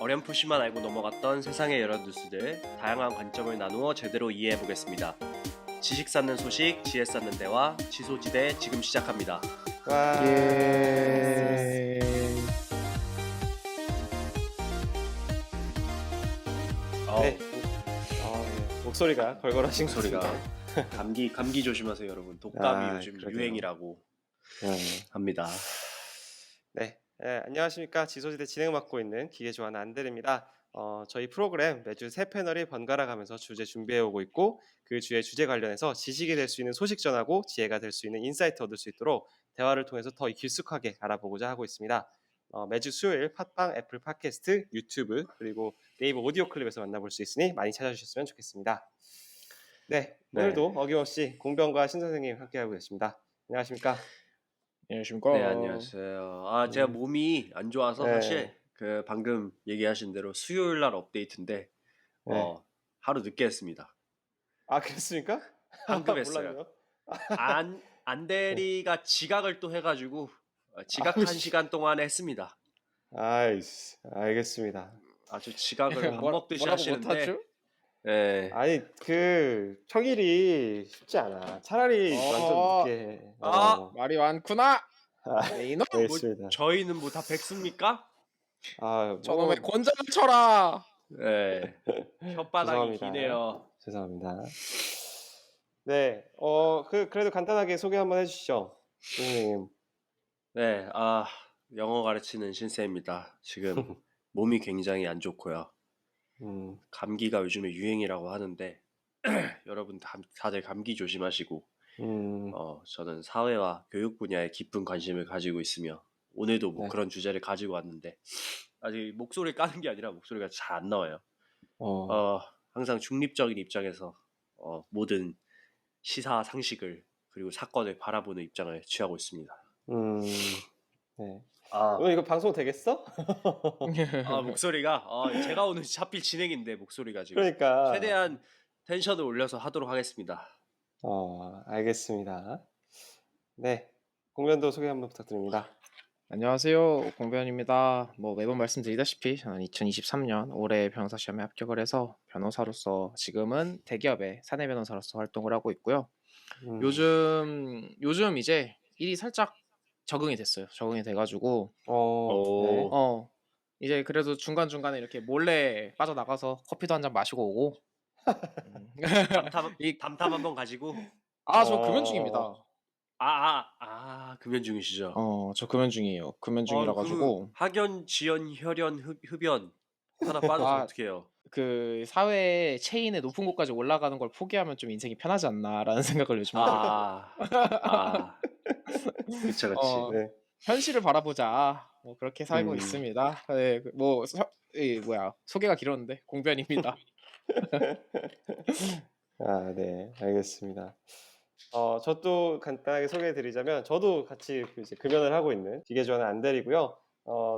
어렴풋이만 알고 넘어갔던 세상의 여러 뉴스들, 다양한 관점을 나누어 제대로 이해해 보겠습니다. 지식 쌓는 소식, 지혜 쌓는 대화, 지소지대 지금 시작합니다. 와. 예. 네. 목소리가 걸걸하신 소리가 소리가. 감기 조심하세요, 여러분. 독감이 요즘 그러게요. 유행이라고 합니다. 네. 안녕하십니까. 지소지대 진행 맡고 있는 기계 좋아하는 안델입니다. 저희 프로그램 매주 세 패널이 번갈아 가면서 주제 준비해 오고 있고, 그 주의 주제 관련해서 지식이 될 수 있는 소식 전하고 지혜가 될 수 있는 인사이트 얻을 수 있도록 대화를 통해서 더 깊숙하게 알아보고자 하고 있습니다. 매주 수요일 팟빵, 애플 팟캐스트, 유튜브, 그리고 네이버 오디오 클립에서 만나볼 수 있으니 많이 찾아주셨으면 좋겠습니다. 네, 오늘도 어김없이 공병과 신 선생님 함께하고 계십니다. 안녕하십니까? 안녕하십니까. 네, 안녕하세요. 제가 몸이 안 좋아서 네. 사실 그 방금 얘기하신 대로 수요일 날 업데이트인데 네. 하루 늦게 했습니다. 그렇습니까? 방금 했어요. 몰랐네요. 안대리가 지각을 또 해가지고 지각 1시간 동안 했습니다. 아이씨, 알겠습니다. 아주 지각을 밥 먹듯이 뭐라고 하시는데 못하죠? 네. 아니, 평일이 쉽지 않아. 차라리 완전 늦게 해. 말이 많구나. 네, 이놈. 알겠습니다. 저희는 뭐 다 백수입니까? 저놈의 권장을 쳐라. 네. 혓바닥이 죄송합니다. 기네요. 죄송합니다. 네, 그래도 간단하게 소개 한번 해주시죠, 선생님. 네, 영어 가르치는 신세입니다. 지금 몸이 굉장히 안 좋고요. 감기가 요즘에 유행이라고 하는데 여러분 다들 감기 조심하시고 저는 사회와 교육 분야에 깊은 관심을 가지고 있으며 오늘도 뭐 네. 그런 주제를 가지고 왔는데 아직 목소리를 까는 게 아니라 목소리가 잘 안 나와요. 항상 중립적인 입장에서 모든 시사 상식을 그리고 사건을 바라보는 입장을 취하고 있습니다. 네. 아, 이거 방송 되겠어? 목소리가 제가 오늘 하필 진행인데 목소리가 지금 그러니까. 최대한 텐션을 올려서 하도록 하겠습니다. 알겠습니다. 네, 공변도 소개 한번 부탁드립니다. 안녕하세요, 공변입니다. 뭐 매번 말씀드리다시피 저는 2023년 올해 변호사 시험에 합격을 해서 변호사로서 지금은 대기업의 사내 변호사로서 활동을 하고 있고요. 요즘 이제 일이 살짝 적응이 됐어요. 적응이 돼가지고 오. 이제 그래도 중간중간에 이렇게 몰래 빠져나가서 커피도 한 잔 마시고 오고. 담탐 한번 가지고. 저 금연 중입니다. 금연 중이시죠? 저 금연 중이에요. 금연 중이라 가지고 학연, 지연, 혈연, 흡연 하나 빠져서 어떡해요? 그 사회 체인의 높은 곳까지 올라가는 걸 포기하면 좀 인생이 편하지 않나라는 생각을 요즘 하고 그치. 네. 현실을 바라보자. 뭐 그렇게 살고 있습니다. 네, 소개가 길었는데 공변입니다. 네, 알겠습니다. 저도 간단하게 소개해드리자면, 저도 같이 이제 금연을 하고 있는 기계 좋아하는 안델이고요.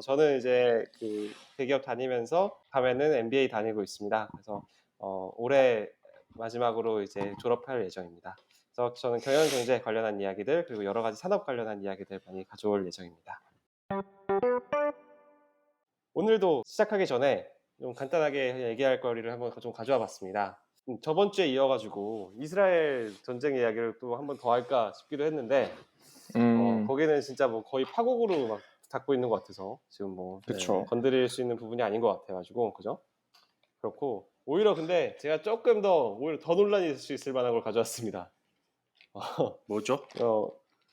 저는 이제 그 대기업 다니면서 밤에는 MBA 다니고 있습니다. 그래서 올해 마지막으로 이제 졸업할 예정입니다. 그래서 저는 경영 경제 관련한 이야기들, 그리고 여러 가지 산업 관련한 이야기들 많이 가져올 예정입니다. 오늘도 시작하기 전에 좀 간단하게 얘기할 거리를 한번 좀 가져와 봤습니다. 저번 주에 이어가지고 이스라엘 전쟁 이야기를 또 한 번 더 할까 싶기도 했는데 거기는 진짜 뭐 거의 파국으로 막 닫고 있는 것 같아서 지금 뭐 그쵸. 건드릴 수 있는 부분이 아닌 것 같아가지고, 그죠? 그렇고 오히려 근데 제가 조금 더 논란이 있을 수 있을 만한 걸 가져왔습니다. 뭐죠?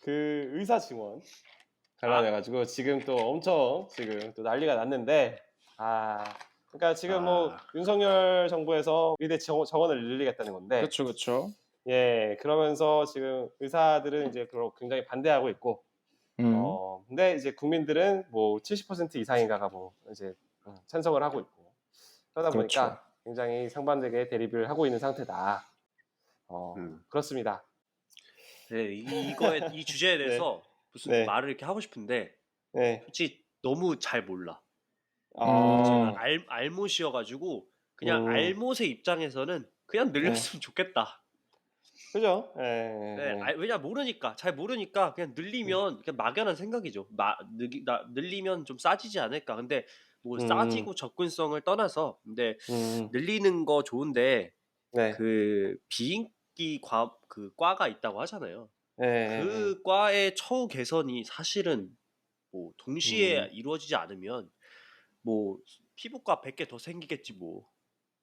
그 의사 증원 관련해가지고 지금 또 엄청 지금 또 난리가 났는데, 그러니까 지금 뭐 윤석열 정부에서 의대 정원을 늘리겠다는 건데, 그렇죠. 예, 그러면서 지금 의사들은 이제 굉장히 반대하고 있고, 근데 이제 국민들은 뭐 70% 이상인가가 뭐 이제 찬성을 하고 있고, 그러다 보니까 굉장히 상반되게 대립을 하고 있는 상태다. 그렇습니다. 네, 이 주제에 대해서 무슨 말을 이렇게 하고 싶은데 솔직히 너무 잘 몰라. 제가 알못이어가지고 그냥 알못의 입장에서는 그냥 늘렸으면 좋겠다. 그죠? 왜냐 잘 모르니까 그냥 늘리면 그냥 막연한 생각이죠. 늘리면 좀 싸지지 않을까. 근데 뭐 음, 싸지고 접근성을 떠나서 근데 음, 늘리는 거 좋은데 네, 그 비인기 그 과가 있다고 하잖아요. 예, 예, 예. 그 과의 처우 개선이 사실은 뭐 음, 동시에 이루어지지 않으면 뭐 피부과 100개 더 생기겠지 뭐.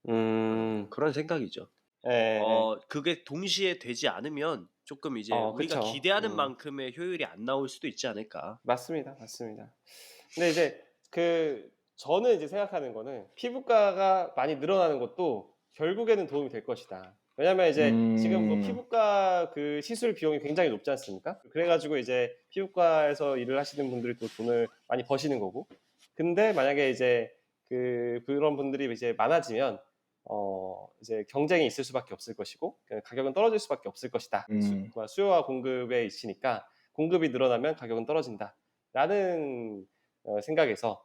음, 그런 생각이죠. 예, 예. 그게 동시에 되지 않으면 조금 이제 우리가 그쵸. 기대하는 만큼의 효율이 안 나올 수도 있지 않을까. 맞습니다, 맞습니다. 근데 이제 저는 이제 생각하는 거는 피부과가 많이 늘어나는 것도 결국에는 도움이 될 것이다. 왜냐면 이제 지금 뭐 음, 피부과 그 시술 비용이 굉장히 높지 않습니까? 그래가지고 이제 피부과에서 일을 하시는 분들이 또 돈을 많이 버시는 거고. 근데 만약에 이제 그런 분들이 이제 많아지면 이제 경쟁이 있을 수밖에 없을 것이고 가격은 떨어질 수밖에 없을 것이다. 음, 수요와 공급에 있으니까 공급이 늘어나면 가격은 떨어진다. 라는 생각에서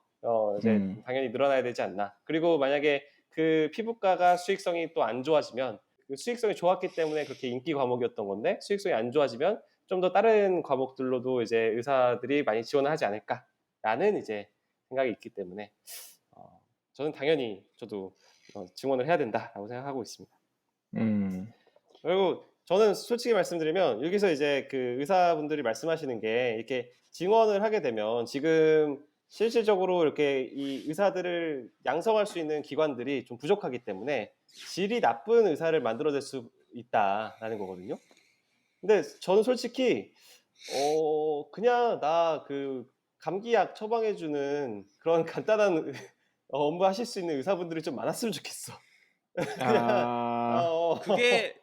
이제 음, 당연히 늘어나야 되지 않나. 그리고 만약에 그 피부과가 수익성이 또 안 좋아지면 그 수익성이 좋았기 때문에 그렇게 인기 과목이었던 건데 수익성이 안 좋아지면 좀 더 다른 과목들로도 이제 의사들이 많이 지원을 하지 않을까라는 이제 생각이 있기 때문에 저는 당연히 저도 지원을 해야 된다라고 생각하고 있습니다. 음, 그리고 저는 솔직히 말씀드리면 여기서 이제 그 의사분들이 말씀하시는 게 이렇게 증원을 하게 되면 지금 실질적으로 이렇게 이 의사들을 양성할 수 있는 기관들이 좀 부족하기 때문에 질이 나쁜 의사를 만들어낼 수 있다라는 거거든요. 근데 저는 솔직히 그냥 나 그 감기약 처방해주는 그런 간단한 업무 하실 수 있는 의사분들이 좀 많았으면 좋겠어. 그냥 아, 어,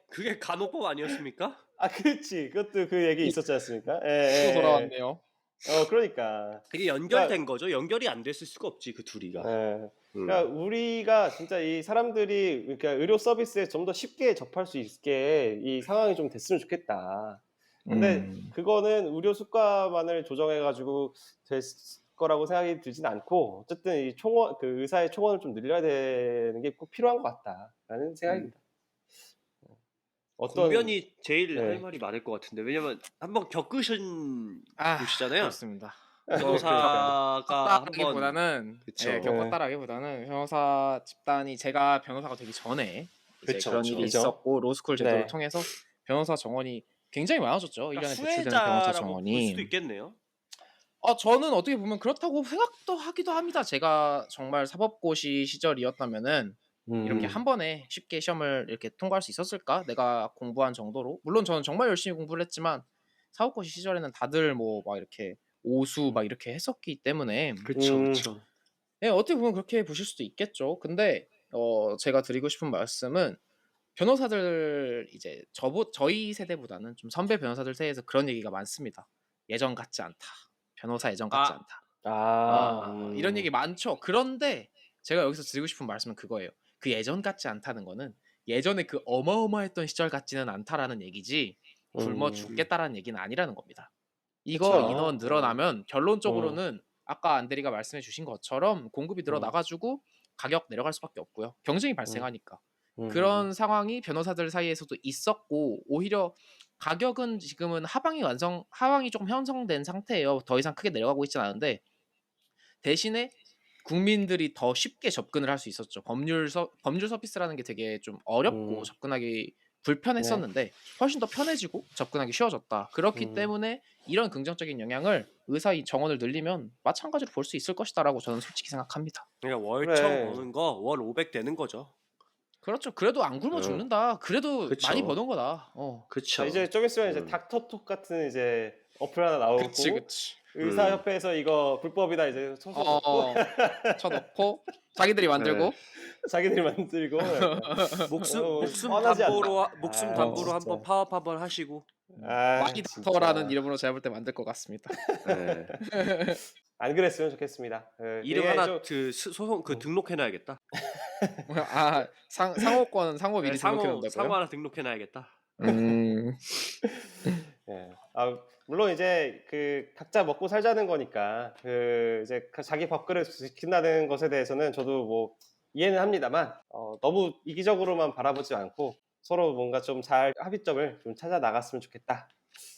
그게 간호법 아니었습니까? 그렇지. 그것도 그 얘기 이- 있었지 않습니까? 예, 또 예, 돌아왔네요. 예. 그러니까. 그게 그러니까, 연결된 거죠. 연결이 안 됐을 수가 없지 그 둘이가. 예. 음. 그러니까 우리가 진짜 이 사람들이 그러니까 의료 서비스에 좀 더 쉽게 접할 수 있게 이 상황이 좀 됐으면 좋겠다. 근데 음, 그거는 의료 수가만을 조정해가지고 될 거라고 생각이 들진 않고 어쨌든 이 총원 그 의사의 총원을 좀 늘려야 되는 게 꼭 필요한 것 같다라는 음. 생각입니다. 어떤 공변이 제일 할 네. 말이 많을 것 같은데 왜냐면 한번 겪으신 아, 곳이잖아요. 그렇습니다. 뭐 그러니까요. 변호사가 한번 겪었다라기보다는 예, 그쵸. 네. 겪었다라기보다는 변호사 집단이 제가 변호사가 되기 전에 이제 그쵸, 그런 일이 그죠? 있었고 로스쿨 제도를 네. 통해서 변호사 정원이 굉장히 많아졌죠. 그러니까 1년에 배출되는 변호사 수혜자라고 볼 정원이. 수도 있겠네요. 저는 어떻게 보면 그렇다고 생각도 하기도 합니다. 제가 정말 사법고시 시절이었다면은 이렇게 음. 한 번에 쉽게 시험을 이렇게 통과할 수 있었을까? 내가 공부한 정도로. 물론 저는 정말 열심히 공부를 했지만 사법고시 시절에는 다들 뭐 막 이렇게 오수 막 이렇게 했었기 때문에 그쵸, 음. 그쵸. 예, 어떻게 보면 그렇게 보실 수도 있겠죠. 근데 제가 드리고 싶은 말씀은 변호사들 이제 저희 세대보다는 좀 선배 변호사들 사이에서 그런 얘기가 많습니다. 예전 같지 않다. 변호사 예전 같지 아, 않다. 아. 이런 얘기 많죠. 그런데 제가 여기서 드리고 싶은 말씀은 그거예요. 그 예전 같지 않다는 거는 예전에 그 어마어마했던 시절 같지는 않다라는 얘기지 굶어 음. 음, 죽겠다라는 얘기는 아니라는 겁니다. 이거 그쵸. 인원 늘어나면 음. 결론적으로는 아까 안대리가 말씀해 주신 것처럼 공급이 음. 늘어나가지고 가격 내려갈 수밖에 없고요. 경쟁이 음. 발생하니까. 음. 그런 상황이 변호사들 사이에서도 있었고 오히려 가격은 지금은 하방이 조금 형성된 상태예요. 더 이상 크게 내려가고 있지는 않은데 대신에 국민들이 더 쉽게 접근을 할 수 있었죠. 법률 서비스라는 게 되게 좀 어렵고 음. 접근하기 네. 불편했었는데 훨씬 더 편해지고 접근하기 쉬워졌다. 그렇기 음. 때문에 이런 긍정적인 영향을 의사 이 정원을 늘리면 마찬가지로 볼 수 있을 것이다라고 저는 솔직히 생각합니다. 그냥 월천 그래. 버는 거 월 500 되는 거죠. 그렇죠. 그래도 안 굶어 어, 죽는다. 그래도 많이 그쵸, 버는 거다. 자, 그쵸. 이제 좀 있으면 이제 음, 닥터톡 같은 이제 어플 하나 그치, 나오고 그치. 음, 의사협회에서 이거 불법이다 이제 쳐서 어, 쳐놓고 자기들이 네. 만들고 자기들이 만들고 약간 뻔하지 않나? 목숨 아, 어, 담보로 한번 진짜. 파업 한번 하시고. 아, 마이 닥터라는 진짜. 이름으로 제가 볼 때 만들 것 같습니다. 네. 안 그랬으면 좋겠습니다. 이름 이게 하나 좀 그 소송 그 음. 등록해놔야겠다. 상호권 상호 네, 미리 등록해 상호 놓는다고요? 하나 등록해놔야겠다. 음, 예. 물론 이제 각자 먹고 살자는 거니까 이제 자기 밥그릇 지킨다는 것에 대해서는 저도 뭐 이해는 합니다만 너무 이기적으로만 바라보지 않고 서로 뭔가 좀 잘 합의점을 좀 찾아 나갔으면 좋겠다.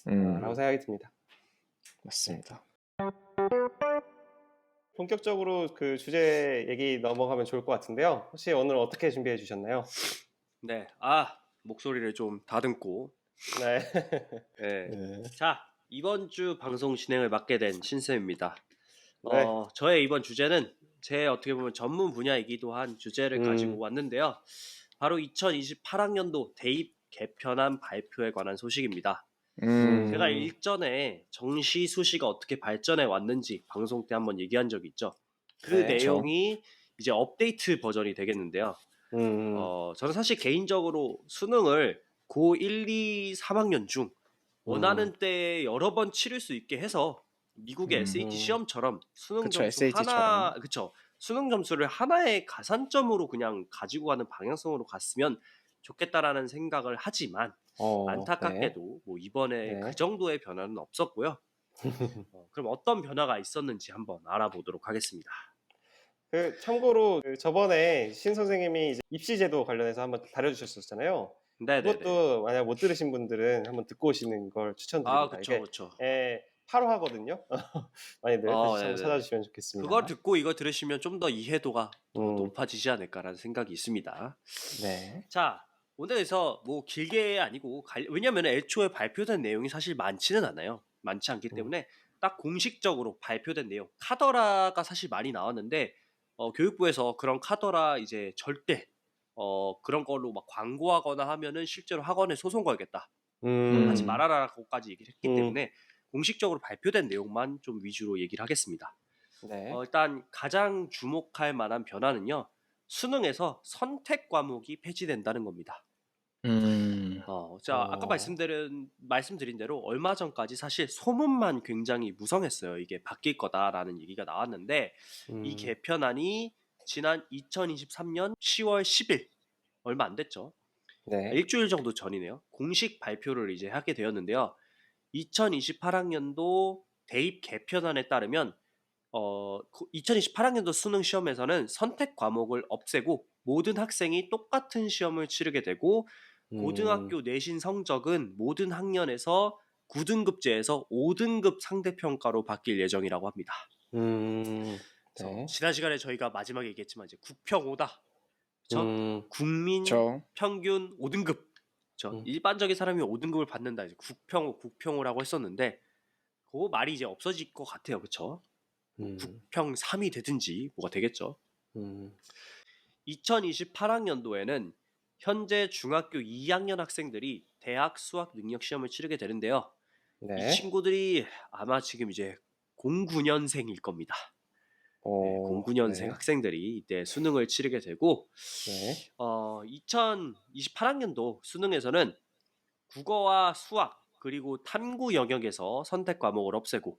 라고 음, 음. 생각이 듭니다. 네. 맞습니다. 본격적으로 그 주제 얘기 넘어가면 좋을 것 같은데요. 혹시 오늘 어떻게 준비해 주셨나요? 네, 목소리를 좀 다듬고. 네. 네. 네. 자, 이번 주 방송 진행을 맡게 된 신쌤입니다. 네. 저의 이번 주제는 제 어떻게 보면 전문 분야이기도 한 주제를 가지고 왔는데요. 바로 2028학년도 대입 개편안 발표에 관한 소식입니다. 제가 일전에 정시 수시가 어떻게 발전해 왔는지 방송 때 한번 얘기한 적이 있죠. 그 네. 내용이 이제 업데이트 버전이 되겠는데요. 저는 사실 개인적으로 수능을 고1, 2, 3학년 중 원하는 때에 여러 번 치를 수 있게 해서 미국의 SAT 시험처럼 수능 그쵸, 점수 SAT처럼. 수능 점수를 하나의 가산점으로 그냥 가지고 가는 방향성으로 갔으면 좋겠다라는 생각을 하지만 네. 안타깝게도 뭐 이번에 네. 그 정도의 변화는 없었고요. 그럼 어떤 변화가 있었는지 한번 알아보도록 하겠습니다. 그 참고로 그 저번에 신 선생님이 이제 입시제도 관련해서 한번 다뤄주셨었잖아요. 네네네. 그것도 만약 못 들으신 분들은 한번 듣고 오시는 걸 추천드립니다. 그쵸, 이게 그쵸. 8화거든요. 많이들 다시 한번 네네. 찾아주시면 좋겠습니다. 그걸 듣고 이거 들으시면 좀 더 이해도가 더 음. 높아지지 않을까라는 생각이 있습니다. 네. 자, 오늘에서 뭐 길게 아니고 왜냐면 애초에 발표된 내용이 사실 많지는 않아요. 많지 않기 때문에 딱 공식적으로 발표된 내용, 카더라가 사실 많이 나왔는데 교육부에서 그런 카더라 이제 절대 그런 걸로 막 광고하거나 하면은 실제로 학원에 소송 걸겠다. 하지 말아라라고까지 얘기를 했기 때문에 공식적으로 발표된 내용만 좀 위주로 얘기를 하겠습니다. 네. 일단 가장 주목할 만한 변화는요. 수능에서 선택 과목이 폐지된다는 겁니다. 자, 아까 말씀드린 대로 얼마 전까지 사실 소문만 굉장히 무성했어요. 이게 바뀔 거다라는 얘기가 나왔는데 이 개편안이 지난 2023년 10월 10일 얼마 안 됐죠. 네. 일주일 정도 전이네요. 공식 발표를 이제 하게 되었는데요. 2028학년도 대입 개편안에 따르면 2028학년도 수능 시험에서는 선택 과목을 없애고 모든 학생이 똑같은 시험을 치르게 되고 고등학교 내신 성적은 모든 학년에서 9등급제에서 5등급 상대평가로 바뀔 예정이라고 합니다. 그래서 네. 지난 시간에 저희가 마지막에 얘기했지만 이제 9평5다. 그렇죠? 국민 그쵸. 평균 5등급. 일반적인 사람이 5등급을 받는다. 이제 9평5라고 했었는데 그 말이 이제 없어질 것 같아요. 그렇죠? 9평 3이 되든지 뭐가 되겠죠. 2028학년도에는 현재 중학교 2학년 학생들이 대학 수학 능력 시험을 치르게 되는데요. 이 친구들이 아마 지금 이제 09년생일 겁니다. 09년생 네. 학생들이 이때 수능을 치르게 되고 네. 2028학년도 수능에서는 국어와 수학 그리고 탐구 영역에서 선택 과목을 없애고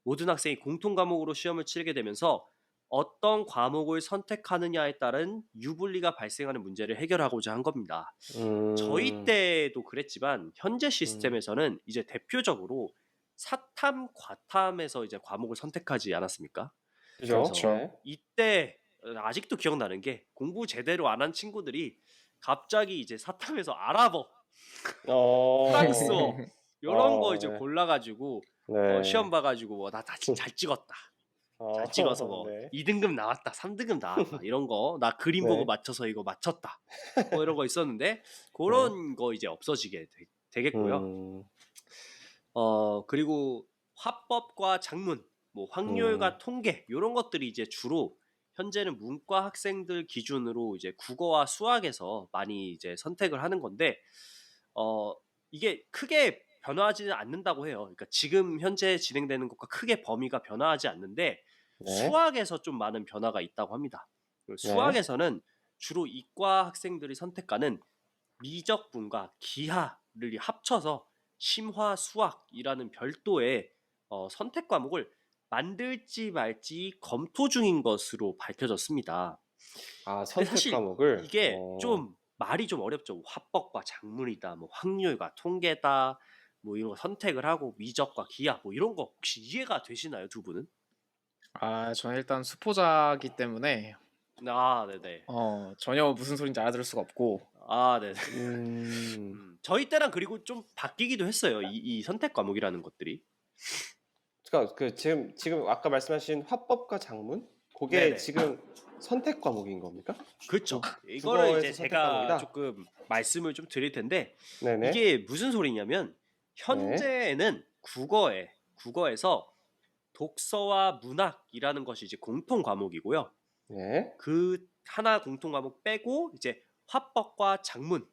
모든 학생이 공통 과목으로 시험을 치르게 되면서 어떤 과목을 선택하느냐에 따른 유불리가 발생하는 문제를 해결하고자 한 겁니다. 저희 때도 그랬지만 현재 시스템에서는 이제 대표적으로 사탐, 과탐에서 이제 과목을 선택하지 않았습니까? 그죠? 그렇죠. 네. 이때 아직도 기억나는 게 공부 제대로 안 한 친구들이 갑자기 이제 사탐에서 아랍어, 프랑스어 이런 거 이제 네. 골라가지고 네. 시험 봐가지고 나 잘 찍었다. 잘 찍어서 뭐 네. 2등급 나왔다, 3등급 나왔다 이런 거 나 그림 보고 네. 맞춰서 이거 맞췄다. 뭐 이런 거 있었는데 그런 거 이제 없어지게 되겠고요. 그리고 화법과 작문, 뭐 확률과 통계 이런 것들이 이제 주로 현재는 문과 학생들 기준으로 이제 국어와 수학에서 많이 이제 선택을 하는 건데 이게 크게 변화하지는 않는다고 해요. 그러니까 지금 현재 진행되는 것과 크게 범위가 변화하지 않는데 네. 수학에서 좀 많은 변화가 있다고 합니다. 수학에서는 주로 이과 학생들이 선택하는 미적분과 기하를 합쳐서 심화 수학이라는 별도의 선택 과목을 만들지 말지 검토 중인 것으로 밝혀졌습니다. 근데 선택 사실 과목을 이게 좀 말이 좀 어렵죠. 화법과 작문이다, 뭐 확률과 통계다, 뭐 이런 거 선택을 하고 미적과 기하, 뭐 이런 거 혹시 이해가 되시나요, 두 분은? 저는 일단 수포자기 때문에 네네. 전혀 무슨 소린지 알아들을 수가 없고. 네네. 저희 때랑 그리고 좀 바뀌기도 했어요. 이 선택 과목이라는 것들이. 그러니까 그 지금 아까 말씀하신 화법과 작문 그게 네네. 지금 선택 과목인 겁니까? 그렇죠. 국 이거를 이제 국어에서 선택 제가 과목이다. 조금 말씀을 좀 드릴 텐데 네네. 이게 무슨 소리냐면 네. 현재는 국어에서 독서와 문학이라는 것이 이제 공통 과목이고요. 네. 그 하나 공통 과목 빼고 이제 화법과 작문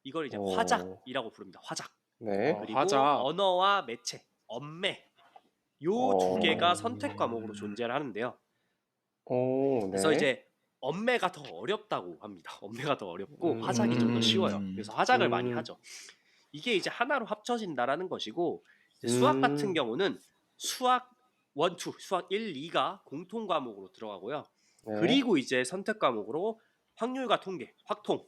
이걸 이제 어. 화작이라고 부릅니다. 화작. 네. 그리고 화작. 언어와 매체, 언매 요 두 개가 선택 과목으로 존재를 하는데요. 그래서 네. 이제 언매가 더 어렵다고 합니다. 언매가 더 어렵고 화작이 좀 더 쉬워요. 음. 그래서 화작을 많이 음. 하죠. 이게 이제 하나로 합쳐진다라는 것이고 이제 음. 수학 같은 경우는 수학 1, 2, 수학 1, 2가 공통 과목으로 들어가고요. 네. 그리고 이제 선택 과목으로 확률과 통계, 확통,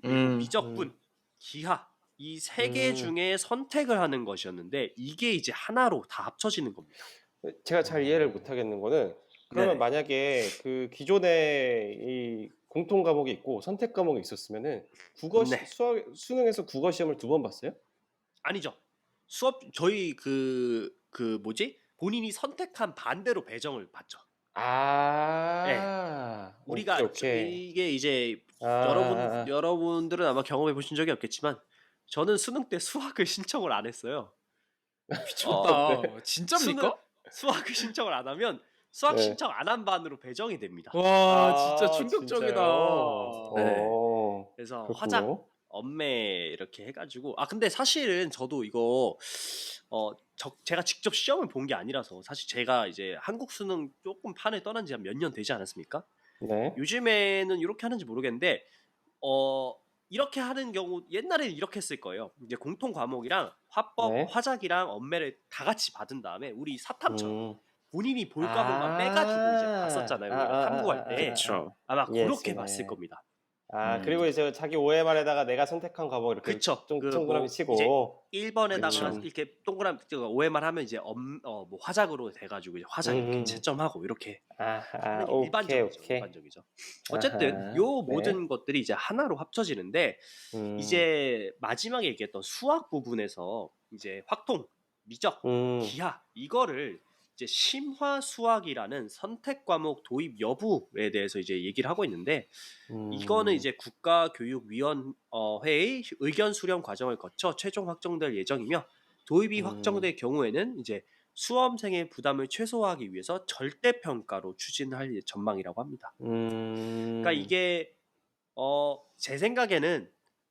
그리고 미적분, 기하 이 세 개 중에 선택을 하는 것이었는데 이게 이제 하나로 다 합쳐지는 겁니다. 제가 잘 이해를 못 하겠는 거는 그러면 네네. 만약에 그 기존에 이 공통 과목이 있고 선택 과목이 있었으면은 국어 네. 수능에서 국어 시험을 2번 봤어요? 아니죠. 저희 뭐지? 본인이 선택한 반대로 배정을 받죠. 예. 우리가 오케이. 이게 이제 아. 여러분들은 아마 경험해 보신 적이 없겠지만 저는 수능 때 수학을 신청을 안 했어요. 미쳤다. 네. 진짜입니까? 수학을 신청을 안 하면 수학 네. 신청 안 한 반으로 배정이 됩니다. 와, 진짜 아, 충격적이다. 진짜요? 네. 그래서 화작, 그렇군요. 언매 이렇게 해가지고 근데 사실은 저도 이거 제가 직접 시험을 본 게 아니라서 사실 제가 이제 한국 수능 조금 판을 떠난 지 한 몇 년 되지 않았습니까? 네. 요즘에는 이렇게 하는지 모르겠는데 이렇게 하는 경우 옛날에는 이렇게 했을 거예요. 이제 공통 과목이랑 화법, 네. 화작이랑 언매를 다 같이 받은 다음에 우리 사탐처럼 음. 본인이 볼 과목만 빼가지고 이제 봤었잖아요. 우리가 탐구할 때 그쵸. 아마 예스, 그렇게 네. 봤을 겁니다. 그리고 이제 자기 OMR에다가 내가 선택한 과목 이렇게 그쵸. 동그라미 이제 치고. 1번에다가 그쵸. 이렇게 동그라미 OMR 하면 이제 뭐 화작으로 돼가지고 이제 화작 이렇게 채점하고 이렇게 하는 게 오케이. 일반적이죠. 어쨌든 아하. 요 네. 모든 것들이 이제 하나로 합쳐지는데 이제 마지막에 얘기했던 수학 부분에서 이제 확통, 미적, 기하 이거를 이제 심화수학이라는 선택 과목 도입 여부에 대해서 이제 얘기를 하고 있는데 이거는 이제 국가교육위원회의 의견 수렴 과정을 거쳐 최종 확정될 예정이며 도입이 확정될 경우에는 이제 수험생의 부담을 최소화하기 위해서 절대평가로 추진할 전망이라고 합니다. 그러니까 이게 제 생각에는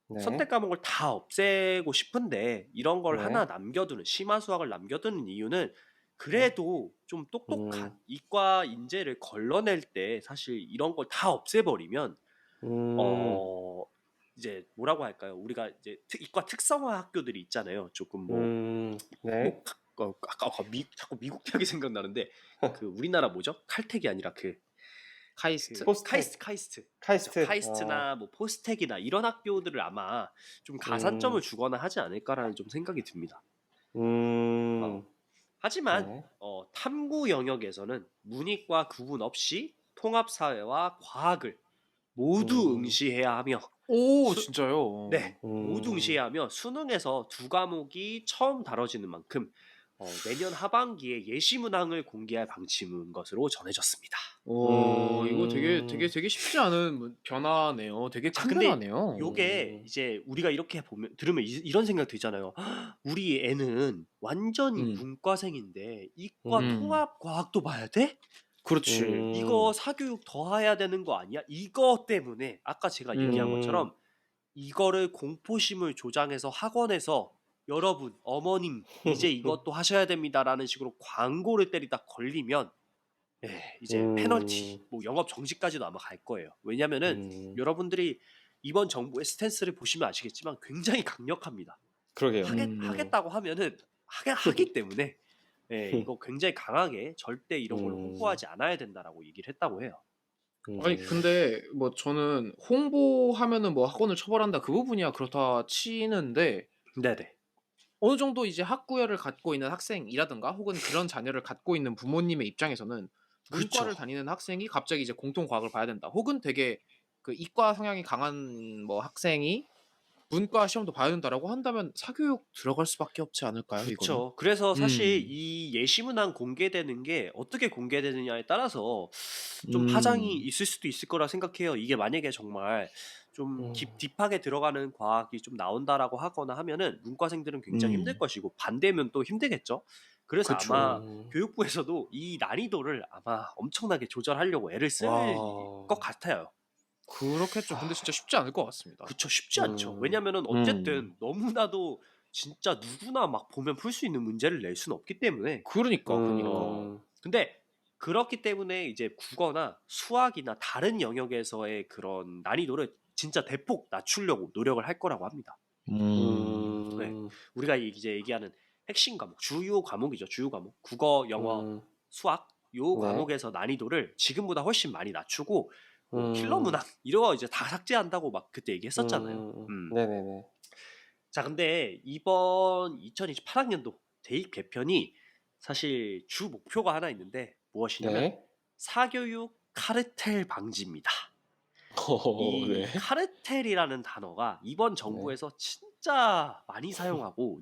네. 선택 과목을 다 없애고 싶은데 이런 걸 네. 하나 남겨두는 심화 수학을 남겨두는 이유는 그래도 좀 똑똑한 이과 인재를 걸러낼 때 사실 이런 걸 다 없애버리면 이제 뭐라고 할까요? 우리가 이제 이과 특성화 학교들이 있잖아요. 조금 네. 자꾸 미국 대학이 생각나는데 그 우리나라 뭐죠? 칼텍이 아니라 카이스트? 카이스트나 뭐 포스텍이나 이런 학교들을 아마 좀 가산점을 주거나 하지 않을까라는 좀 생각이 듭니다. 하지만 네. 탐구 영역에서는 문이과 구분 없이 통합사회와 과학을 모두 응시해야 하며 오, 진짜요? 네, 모두 응시해야 하며 수능에서 두 과목이 처음 다뤄지는 만큼 내년 하반기에 예시문항을 공개할 방침인 것으로 전해졌습니다. 오, 이거 되게 쉽지 않은 변화네요. 되게 큰 근데 변화네요. 요게 이제 우리가 이렇게 들으면 이런 생각 들잖아요. 우리 애는 완전히 문과생인데 이과 통합 과학도 봐야 돼? 그렇지. 이거 사교육 더 해야 되는 거 아니야? 이거 때문에 아까 제가 얘기한 것처럼 이거를 공포심을 조장해서 학원에서 여러분, 어머님 이제 이것도 하셔야 됩니다라는 식으로 광고를 때리다 걸리면 이제 페널티, 뭐 영업 정지까지도 아마 갈 거예요. 왜냐면은 여러분들이 이번 정부의 스탠스를 보시면 아시겠지만 굉장히 강력합니다. 그러게요. 하겠다고 하면은 하기 때문에 이거 굉장히 강하게 절대 이런 걸 홍보하지 않아야 된다라고 얘기를 했다고 해요. 아니 근데 뭐 저는 홍보하면은 뭐 학원을 처벌한다 그 부분이야 그렇다 치는데 네네. 어느 정도 이제 학구열을 갖고 있는 학생이라든가 혹은 그런 자녀를 갖고 있는 부모님의 입장에서는 문과를 그렇죠. 다니는 학생이 갑자기 이제 공통 과학을 봐야 된다. 혹은 되게 그 이과 성향이 강한 뭐 학생이 문과 시험도 봐야 된다라고 한다면 사교육 들어갈 수밖에 없지 않을까요, 이거는? 그쵸. 그래서 사실 음. 이 예시문항 공개되는 게 어떻게 공개되느냐에 따라서 좀 파장이 있을 수도 있을 거라 생각해요. 이게 만약에 정말 좀 딥하게 들어가는 과학이 좀 나온다라고 하거나 하면은 문과생들은 굉장히 힘들 것이고 반대면 또 힘들겠죠. 그래서 그쵸. 아마 교육부에서도 이 난이도를 아마 엄청나게 조절하려고 애를 쓸 것 와. 같아요. 그렇겠죠. 근데 진짜 쉽지 않을 것 같습니다. 그쵸. 쉽지 않죠. 왜냐면은 어쨌든 음. 너무나도 진짜 누구나 막 보면 풀 수 있는 문제를 낼 수는 없기 때문에 그러니까. 근데 그렇기 때문에 이제 국어나 수학이나 다른 영역에서의 그런 난이도를 진짜 대폭 낮추려고 노력을 할 거라고 합니다. 네. 우리가 이제 얘기하는 핵심 과목, 주요 과목이죠. 주요 과목. 국어, 영어, 수학 요 네. 과목에서 난이도를 지금보다 훨씬 많이 낮추고 뭐 킬러 문항 이런 거 이제 다 삭제한다고 막 그때 얘기했었잖아요. 네네네. 자, 근데 이번 2028학년도 대입 개편이 사실 주 목표가 하나 있는데 무엇이냐면 네. 사교육 카르텔 방지입니다. 이 네. 카르텔이라는 단어가 이번 네. 정부에서 진짜 많이 사용하고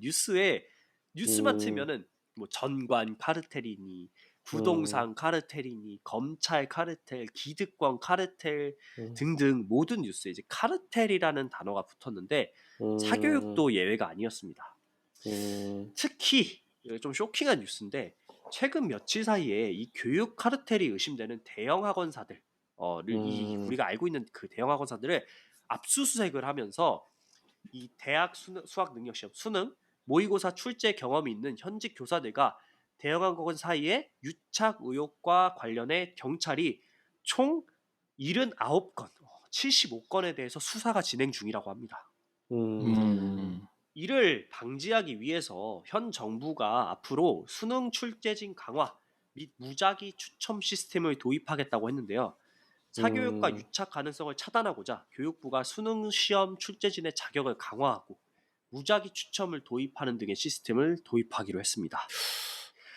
뉴스만 음. 틀면은 뭐 전관 카르텔이니 부동산 카르텔이니 검찰 카르텔, 기득권 카르텔 등등 모든 뉴스에 이제 카르텔이라는 단어가 붙었는데 사교육도 예외가 아니었습니다. 특히 좀 쇼킹한 뉴스인데 최근 며칠 사이에 이 교육 카르텔이 의심되는 대형 학원사들 우리가 알고 있는 그 대형 학원사들을 압수수색을 하면서 이 대학 수학 능력 시험 수능 모의고사 출제 경험이 있는 현직 교사들과 대형 학원 사이에 유착 의혹과 관련해 경찰이 총 79건, 75건에 대해서 수사가 진행 중이라고 합니다. 이를 방지하기 위해서 현 정부가 앞으로 수능 출제진 강화 및 무작위 추첨 시스템을 도입하겠다고 했는데요. 사교육과 유착 가능성을 차단하고자 교육부가 수능 시험 출제진의 자격을 강화하고 무작위 추첨을 도입하는 등의 시스템을 도입하기로 했습니다.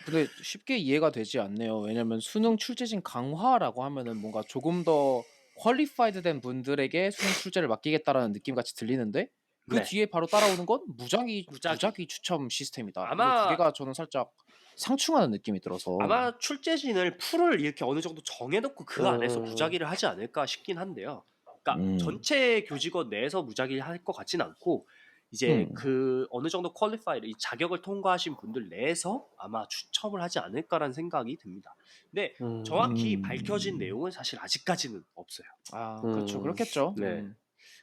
근데 쉽게 이해가 되지 않네요. 왜냐면 수능 출제진 강화라고 하면은 뭔가 조금 더 퀄리파이드 된 분들에게 수능 출제를 맡기겠다라는 느낌 같이 들리는데 그 네. 뒤에 바로 따라오는 건 무작위. 무작위 추첨 시스템이다. 아마- 이거 두 개가 저는 살짝 상충하는 느낌이 들어서. 아마 출제진을 풀을 이렇게 어느 정도 정해놓고 그 안에서 무작위를 하지 않을까 싶긴 한데요. 그러니까 전체 교직원 내에서 무작위를 할 것 같진 않고 이제 그 어느 정도 퀄리파이드 이 자격을 통과하신 분들 내에서 아마 추첨을 하지 않을까라는 생각이 듭니다. 근데 정확히 밝혀진 내용은 사실 아직까지는 없어요. 아, 그렇죠. 그렇겠죠. 네.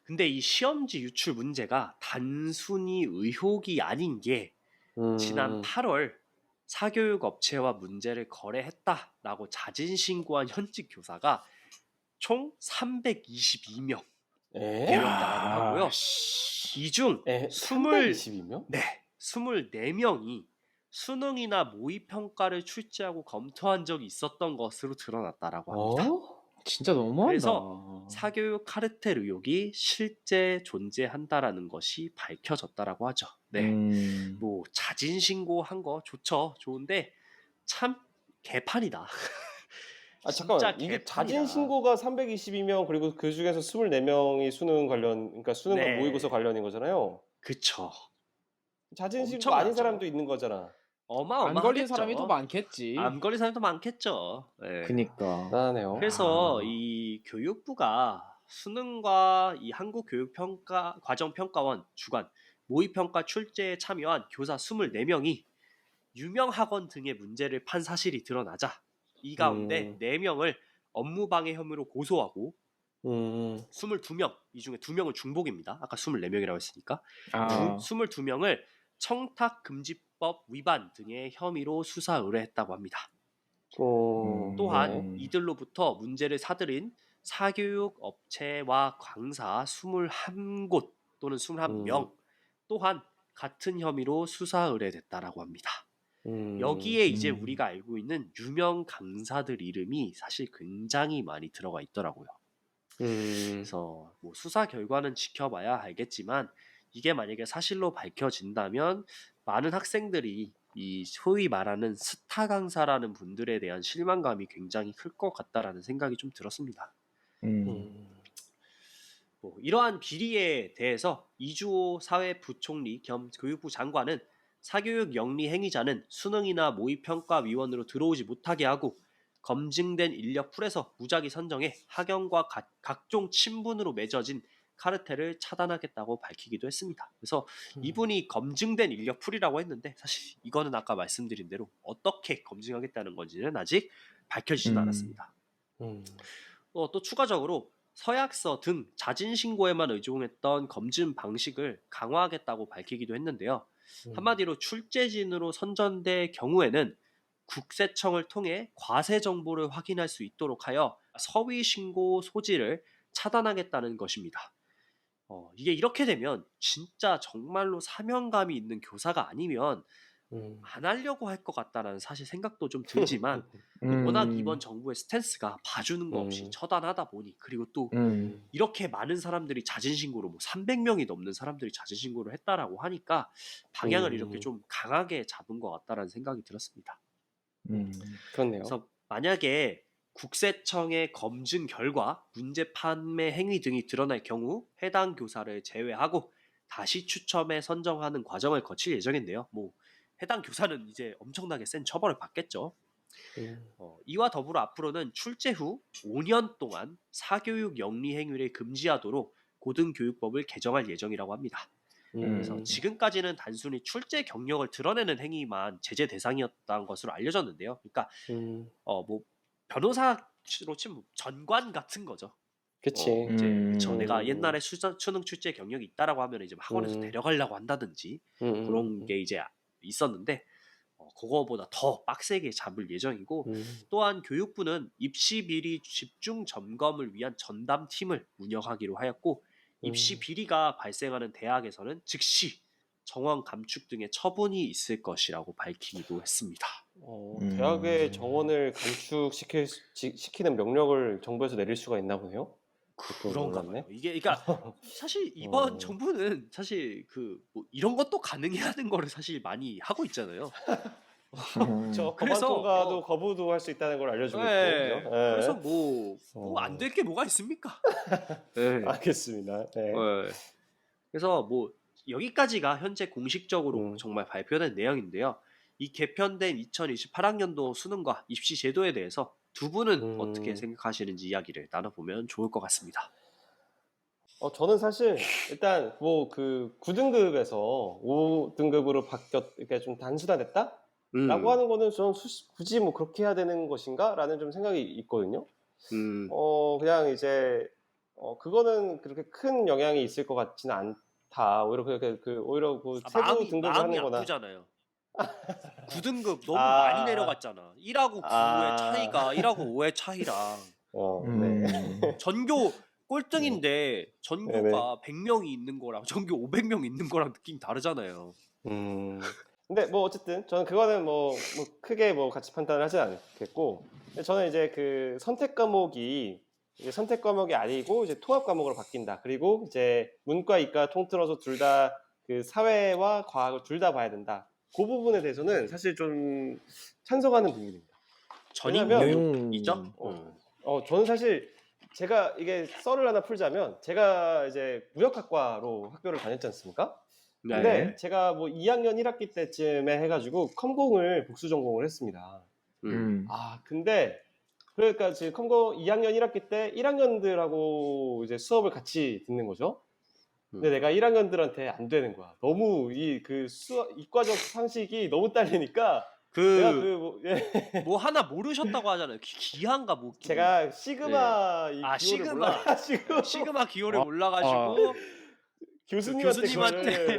근데 이 시험지 유출 문제가 단순히 의혹이 아닌 게 지난 8월 사교육 업체와 문제를 거래했다라고 자진 신고한 현직 교사가 총 322명 되었다라고 하고요. 이 중 322명? 24명이 수능이나 모의평가를 출제하고 검토한 적이 있었던 것으로 드러났다라고 합니다. 진짜 너무한다. 그래서 사교육 카르텔 의혹이 실제 존재한다라는 것이 밝혀졌다라고 하죠. 네. 뭐 자진 신고한 거 좋죠. 좋은데 참 개판이다. 아 진짜 잠깐만 이게 개판이다. 자진 신고가 322명 그리고 그 중에서 24명이 수능 관련 그러니까 수능과 네. 모의고사 관련인 거잖아요. 그쵸. 자진 신고 아닌 엄청나죠. 사람도 있는 거잖아. 어마어마하겠죠. 안 걸린 사람이 더 많겠지. 안 걸린 사람도 많겠죠. 네. 그니까. 대단하네요. 그래서 이 교육부가 수능과 이 한국교육평가 과정평가원 주관 모의평가 출제에 참여한 교사 24명이 유명 학원 등의 문제를 판 사실이 드러나자 이 가운데 4명을 업무방해 혐의로 고소하고 22명, 이 중에 2명은 중복입니다. 아까 24명이라고 했으니까 22명을 청탁금지법 위반 등의 혐의로 수사 의뢰했다고 합니다. 또한 이들로부터 문제를 사들인 사교육 업체와 강사 21곳 또는 21명 또한 같은 혐의로 수사 의뢰됐다라고 합니다. 여기에 이제 우리가 알고 있는 유명 강사들 이름이 사실 굉장히 많이 들어가 있더라고요. 그래서 뭐 수사 결과는 지켜봐야 알겠지만 이게 만약에 사실로 밝혀진다면 많은 학생들이 이 소위 말하는 스타 강사라는 분들에 대한 실망감이 굉장히 클 것 같다라는 생각이 좀 들었습니다. 뭐 이러한 비리에 대해서 이주호 사회부총리 겸 교육부 장관은 사교육 영리 행위자는 수능이나 모의평가위원으로 들어오지 못하게 하고 검증된 인력 풀에서 무작위 선정해 학연과 각종 친분으로 맺어진 카르텔을 차단하겠다고 밝히기도 했습니다. 그래서 이분이 검증된 인력 풀이라고 했는데 사실 이거는 아까 말씀드린 대로 어떻게 검증하겠다는 건지는 아직 밝혀지진 않았습니다. 또 추가적으로 서약서 등 자진 신고에만 의존했던 검증 방식을 강화하겠다고 밝히기도 했는데요. 한마디로 출제진으로 선정될 경우에는 국세청을 통해 과세 정보를 확인할 수 있도록 하여 서위 신고 소지를 차단하겠다는 것입니다. 이게 이렇게 되면 진짜 정말로 사명감이 있는 교사가 아니면 안 하려고 할 것 같다라는 사실 생각도 좀 들지만 워낙 이번 정부의 스탠스가 봐주는 거 없이 처단하다 보니 그리고 또 이렇게 많은 사람들이 자진신고로 뭐 300명이 넘는 사람들이 자진신고를 했다라고 하니까 방향을 이렇게 좀 강하게 잡은 것 같다라는 생각이 들었습니다. 그렇네요. 그래서 만약에 국세청의 검증 결과 문제 판매 행위 등이 드러날 경우 해당 교사를 제외하고 다시 추첨해 선정하는 과정을 거칠 예정인데요. 뭐 해당 교사는 이제 엄청나게 센 처벌을 받겠죠. 이와 더불어 앞으로는 출제 후 5년 동안 사교육 영리 행위를 금지하도록 고등교육법을 개정할 예정이라고 합니다. 그래서 지금까지는 단순히 출제 경력을 드러내는 행위만 제재 대상이었다는 것으로 알려졌는데요. 그러니까 뭐 변호사로 치면 전관 같은 거죠. 그치. 이제 그쵸. 내가 옛날에 수능 출제 경력이 있다라고 하면 이제 학원에서 데려가려고 한다든지 그런 게 이제 있었는데 그거보다 더 빡세게 잡을 예정이고 또한 교육부는 입시 비리 집중 점검을 위한 전담팀을 운영하기로 하였고 입시 비리가 발생하는 대학에서는 즉시 정원 감축 등의 처분이 있을 것이라고 밝히기도 했습니다. 대학의 정원을 감축시키는 명령을 정부에서 내릴 수가 있나 보네요. 그런가 봐요. 이게 그러니까 사실 이번 정부는 사실 뭐 이런 것도 가능해 하는 거를 사실 많이 하고 있잖아요. 저 법안 그래서, 통과도 거부도 할 수 있다는 걸 알려주고 네, 있고. 그래서 뭐 안 될 게 뭐가 있습니까? 네. 알겠습니다. 네. 네. 그래서 뭐 여기까지가 현재 공식적으로 정말 발표된 내용인데요. 이 개편된 2028학년도 수능과 입시 제도에 대해서 두 분은 어떻게 생각하시는지 이야기를 나눠보면 좋을 것 같습니다. 저는 사실 일단 뭐 그 9등급에서 5등급으로 이렇게 좀 단순화됐다? 라고 하는 거는 저는 굳이 뭐 그렇게 해야 되는 것인가? 라는 좀 생각이 있거든요. 그냥 이제 그거는 그렇게 큰 영향이 있을 것 같지는 않다. 오히려 오히려 그 세부 등급을 하는 거나. 아프잖아요. 9등급 너무 많이 내려갔잖아. 1하고 9의 차이가 1하고 5의 차이랑 네. 전교 꼴등인데 전교가 100명이 있는 거랑 전교 500명 있는 거랑 느낌이 다르잖아요. 근데 뭐 어쨌든 저는 그거는 뭐 크게 뭐 같이 판단을 하지 않겠고 저는 이제 그 선택 과목이 아니고 이제 통합 과목으로 바뀐다. 그리고 이제 문과 이과 통틀어서 둘 다 그 사회와 과학을 둘 다 봐야 된다. 그 부분에 대해서는 사실 좀 찬성하는 부분입니다. 전인교육이죠? 저는 사실 제가 이게 썰을 하나 풀자면 제가 이제 무역학과로 학교를 다녔지 않습니까? 근데 제가 뭐 2학년 1학기 때쯤에 해가지고 컴공을 복수 전공을 했습니다. 근데 그러니까 지금 컴공 2학년 1학기 때 1학년들하고 이제 수업을 같이 듣는 거죠. 근데 내가 1학년들한테 안 되는 거야. 너무 이과적 상식이 너무 딸리니까 내가 뭐 하나 모르셨다고 하잖아요. 기하인가 뭐. 제가 시그마 기호를 몰라가지고 시그마 기호를 몰라가지고 교수님한테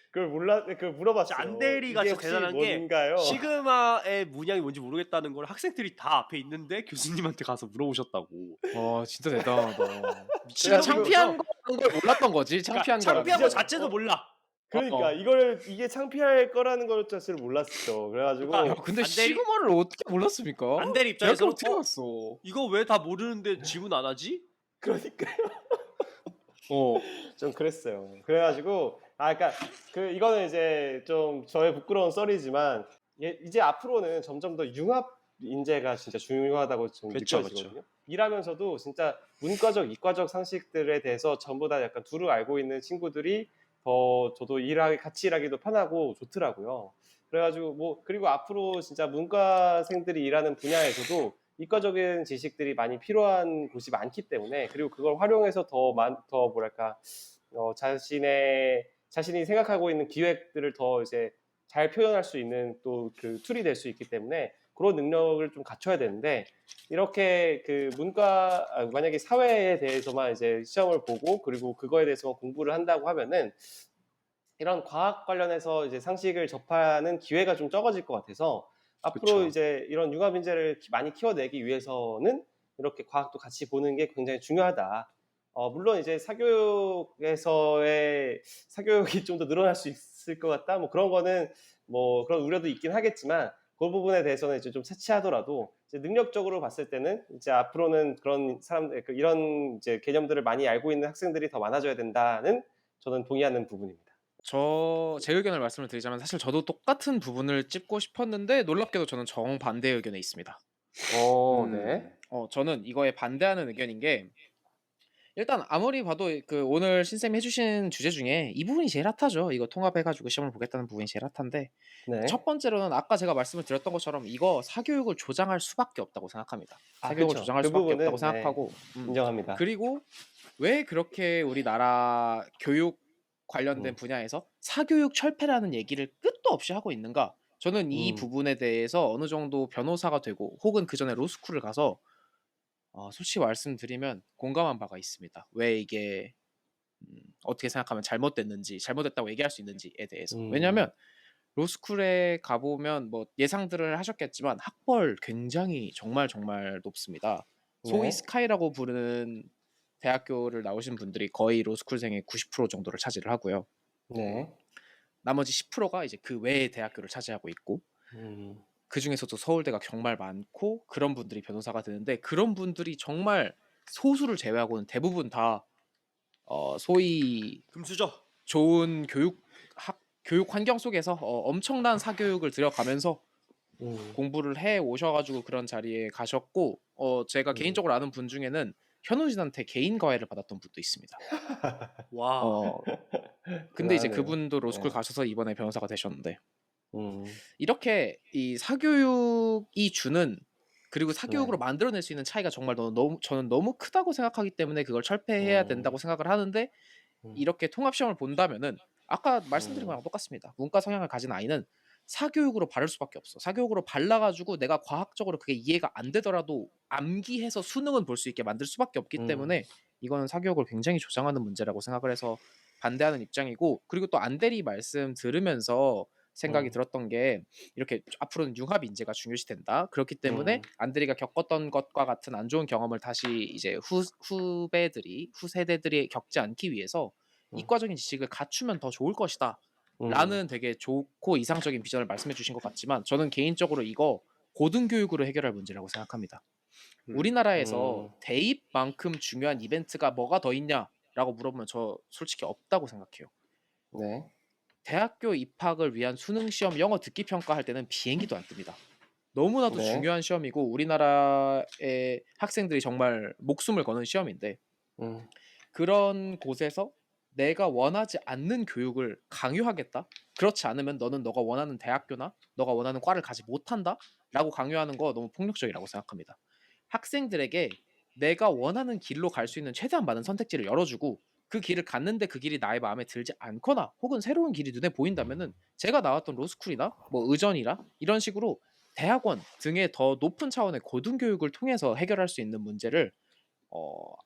그걸 물어봤어요. 안대리가 진짜 대단한 뭔가요? 게 시그마의 문양이 뭔지 모르겠다는 걸 학생들이 다 앞에 있는데 교수님한테 가서 물어보셨다고. 와 진짜 대단하다. 진짜 창피한 걸 몰랐던 거지. 창피한 거 자체도 몰라. 그러니까 이게 창피할 거라는 걸 자체를 몰랐어. 그래가지고 근데 시그마를 어떻게 몰랐습니까? 안대리 입장에서 어떻게 알았어? 이거 왜 다 모르는데 지문 안 하지? 그러니까요. 좀 그랬어요. 그래가지고 그러니까 이거는 이제 좀 저의 부끄러운 썰이지만 이제 앞으로는 점점 더 융합 인재가 진짜 중요하다고 좀 그쵸, 느껴지거든요. 일하면서도 진짜 문과적, 이과적 상식들에 대해서 전부 다 약간 두루 알고 있는 친구들이 더 저도 같이 일하기도 편하고 좋더라고요. 그래가지고 뭐 그리고 앞으로 진짜 문과생들이 일하는 분야에서도 이과적인 지식들이 많이 필요한 곳이 많기 때문에 그리고 그걸 활용해서 더 뭐랄까 자신이 생각하고 있는 기획들을 더 이제 잘 표현할 수 있는 또 그 툴이 될 수 있기 때문에 그런 능력을 좀 갖춰야 되는데 이렇게 그 만약에 사회에 대해서만 이제 시험을 보고 그리고 그거에 대해서 공부를 한다고 하면은 이런 과학 관련해서 이제 상식을 접하는 기회가 좀 적어질 것 같아서 앞으로 그쵸. 이제 이런 융합 인재를 많이 키워내기 위해서는 이렇게 과학도 같이 보는 게 굉장히 중요하다. 물론 이제 사교육이 좀 더 늘어날 수 있을 것 같다. 뭐 그런 거는 뭐 그런 우려도 있긴 하겠지만 그 부분에 대해서는 이제 좀 차치하더라도 이제 능력적으로 봤을 때는 이제 앞으로는 그런 사람들 이런 이제 개념들을 많이 알고 있는 학생들이 더 많아져야 된다는 저는 동의하는 부분입니다. 제 의견을 말씀을 드리자면 사실 저도 똑같은 부분을 찝고 싶었는데 놀랍게도 저는 정반대 의견에 있습니다. 네. 저는 이거에 반대하는 의견인 게 일단 아무리 봐도 그 오늘 신쌤이 해주신 주제 중에 이 부분이 제일 핫하죠. 이거 통합해가지고 시험을 보겠다는 부분이 제일 핫한데 네. 첫 번째로는 아까 제가 말씀을 드렸던 것처럼 이거 사교육을 조장할 수밖에 없다고 생각합니다. 사교육을 그쵸. 조장할 그 수밖에 없다고 부분은 네, 생각하고 인정합니다. 그리고 왜 그렇게 우리나라 교육 관련된 음, 분야에서 사교육 철폐라는 얘기를 끝도 없이 하고 있는가? 저는 이 음, 부분에 대해서 어느 정도 변호사가 되고 혹은 그 전에 로스쿨을 가서 솔직히 말씀드리면 공감한 바가 있습니다. 왜 이게 어떻게 생각하면 잘못됐다고 얘기할 수 있는지에 대해서. 음, 왜냐하면 로스쿨에 가보면 뭐 예상들을 하셨겠지만 학벌 굉장히 정말 정말 높습니다. 소위 네, 스카이라고 부르는 대학교를 나오신 분들이 거의 로스쿨생의 90% 정도를 차지를 하고요. 네, 나머지 10%가 이제 그 외의 대학교를 차지하고 있고 음, 그 중에서도 서울대가 정말 많고 그런 분들이 변호사가 되는데 그런 분들이 정말 소수를 제외하고는 대부분 다 소위 금수저. 좋은 교육 환경 속에서 엄청난 사교육을 들여가면서 음, 공부를 해 오셔가지고 그런 자리에 가셨고 제가 음. 개인적으로 아는 분 중에는 현우진한테 개인 과외를 받았던 분도 있습니다. 와. 어 근데 이제 대단하네요. 그분도 로스쿨 네, 가셔서 이번에 변호사가 되셨는데 음, 이렇게 이 사교육이 주는 그리고 네, 사교육으로 만들어낼 수 있는 차이가 정말 저는 너무 크다고 생각하기 때문에 그걸 철폐해야 음, 된다고 생각을 하는데 음, 이렇게 통합 시험을 본다면은 아까 말씀드린 음, 거랑 똑같습니다. 문과 성향을 가진 아이는 사교육으로 바를 수밖에 없어. 사교육으로 발라가지고 내가 과학적으로 그게 이해가 안 되더라도 암기해서 수능은 볼 수 있게 만들 수밖에 없기 음, 때문에 이거는 사교육을 굉장히 조장하는 문제라고 생각을 해서 반대하는 입장이고 그리고 또 안대리 말씀 들으면서 생각이 음, 들었던 게 이렇게 앞으로는 융합 인재가 중요시 된다. 그렇기 때문에 안대리가 겪었던 것과 같은 안 좋은 경험을 다시 이제 후세대들이 겪지 않기 위해서 음, 이과적인 지식을 갖추면 더 좋을 것이다. 음, 라는 되게 좋고 이상적인 비전을 말씀해 주신 것 같지만 저는 개인적으로 이거 고등교육으로 해결할 문제라고 생각합니다. 우리나라에서 음, 대입만큼 중요한 이벤트가 뭐가 더 있냐라고 물어보면 저 솔직히 없다고 생각해요. 네, 대학교 입학을 위한 수능 시험 영어 듣기 평가할 때는 비행기도 안 뜹니다. 너무나도 네, 중요한 시험이고 우리나라의 학생들이 정말 목숨을 거는 시험인데 음, 그런 곳에서 내가 원하지 않는 교육을 강요하겠다. 그렇지 않으면 너는 너가 원하는 대학교나 너가 원하는 과를 가지 못한다. 라고 강요하는 거 너무 폭력적이라고 생각합니다. 학생들에게 내가 원하는 길로 갈 수 있는 최대한 많은 선택지를 열어주고 그 길을 갔는데 그 길이 나의 마음에 들지 않거나 혹은 새로운 길이 눈에 보인다면은 제가 나왔던 로스쿨이나 뭐 의전이나 이런 식으로 대학원 등의 더 높은 차원의 고등교육을 통해서 해결할 수 있는 문제를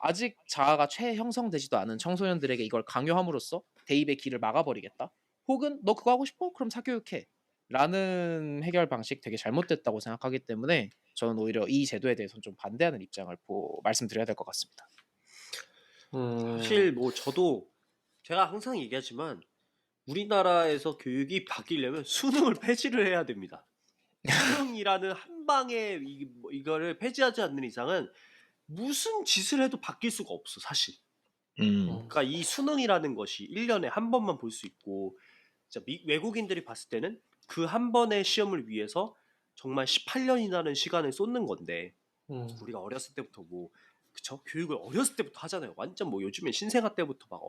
아직 자아가 최형성되지도 않은 청소년들에게 이걸 강요함으로써 대입의 길을 막아버리겠다. 혹은 너 그거 하고 싶어? 그럼 사교육해. 라는 해결 방식 되게 잘못됐다고 생각하기 때문에 저는 오히려 이 제도에 대해서는 좀 반대하는 입장을 말씀드려야 될 것 같습니다. 음, 사실 뭐 저도 제가 항상 얘기하지만 우리나라에서 교육이 바뀌려면 수능을 폐지를 해야 됩니다. 수능이라는 한 방에 이거를 폐지하지 않는 이상은 무슨 짓을 해도 바뀔 수가 없어, 사실. 음, 음, 그러니까 이 수능이라는 것이 1년에 한 번만 볼 수 있고 진짜 외국인들이 봤을 때는 그 한 번의 시험을 위해서 정말 18년이라는 시간을 쏟는 건데 음. 우리가 어렸을 때부터 뭐 그쵸? 교육을 어렸을 때부터 하잖아요. 완전 뭐 요즘에 신생아 때부터 막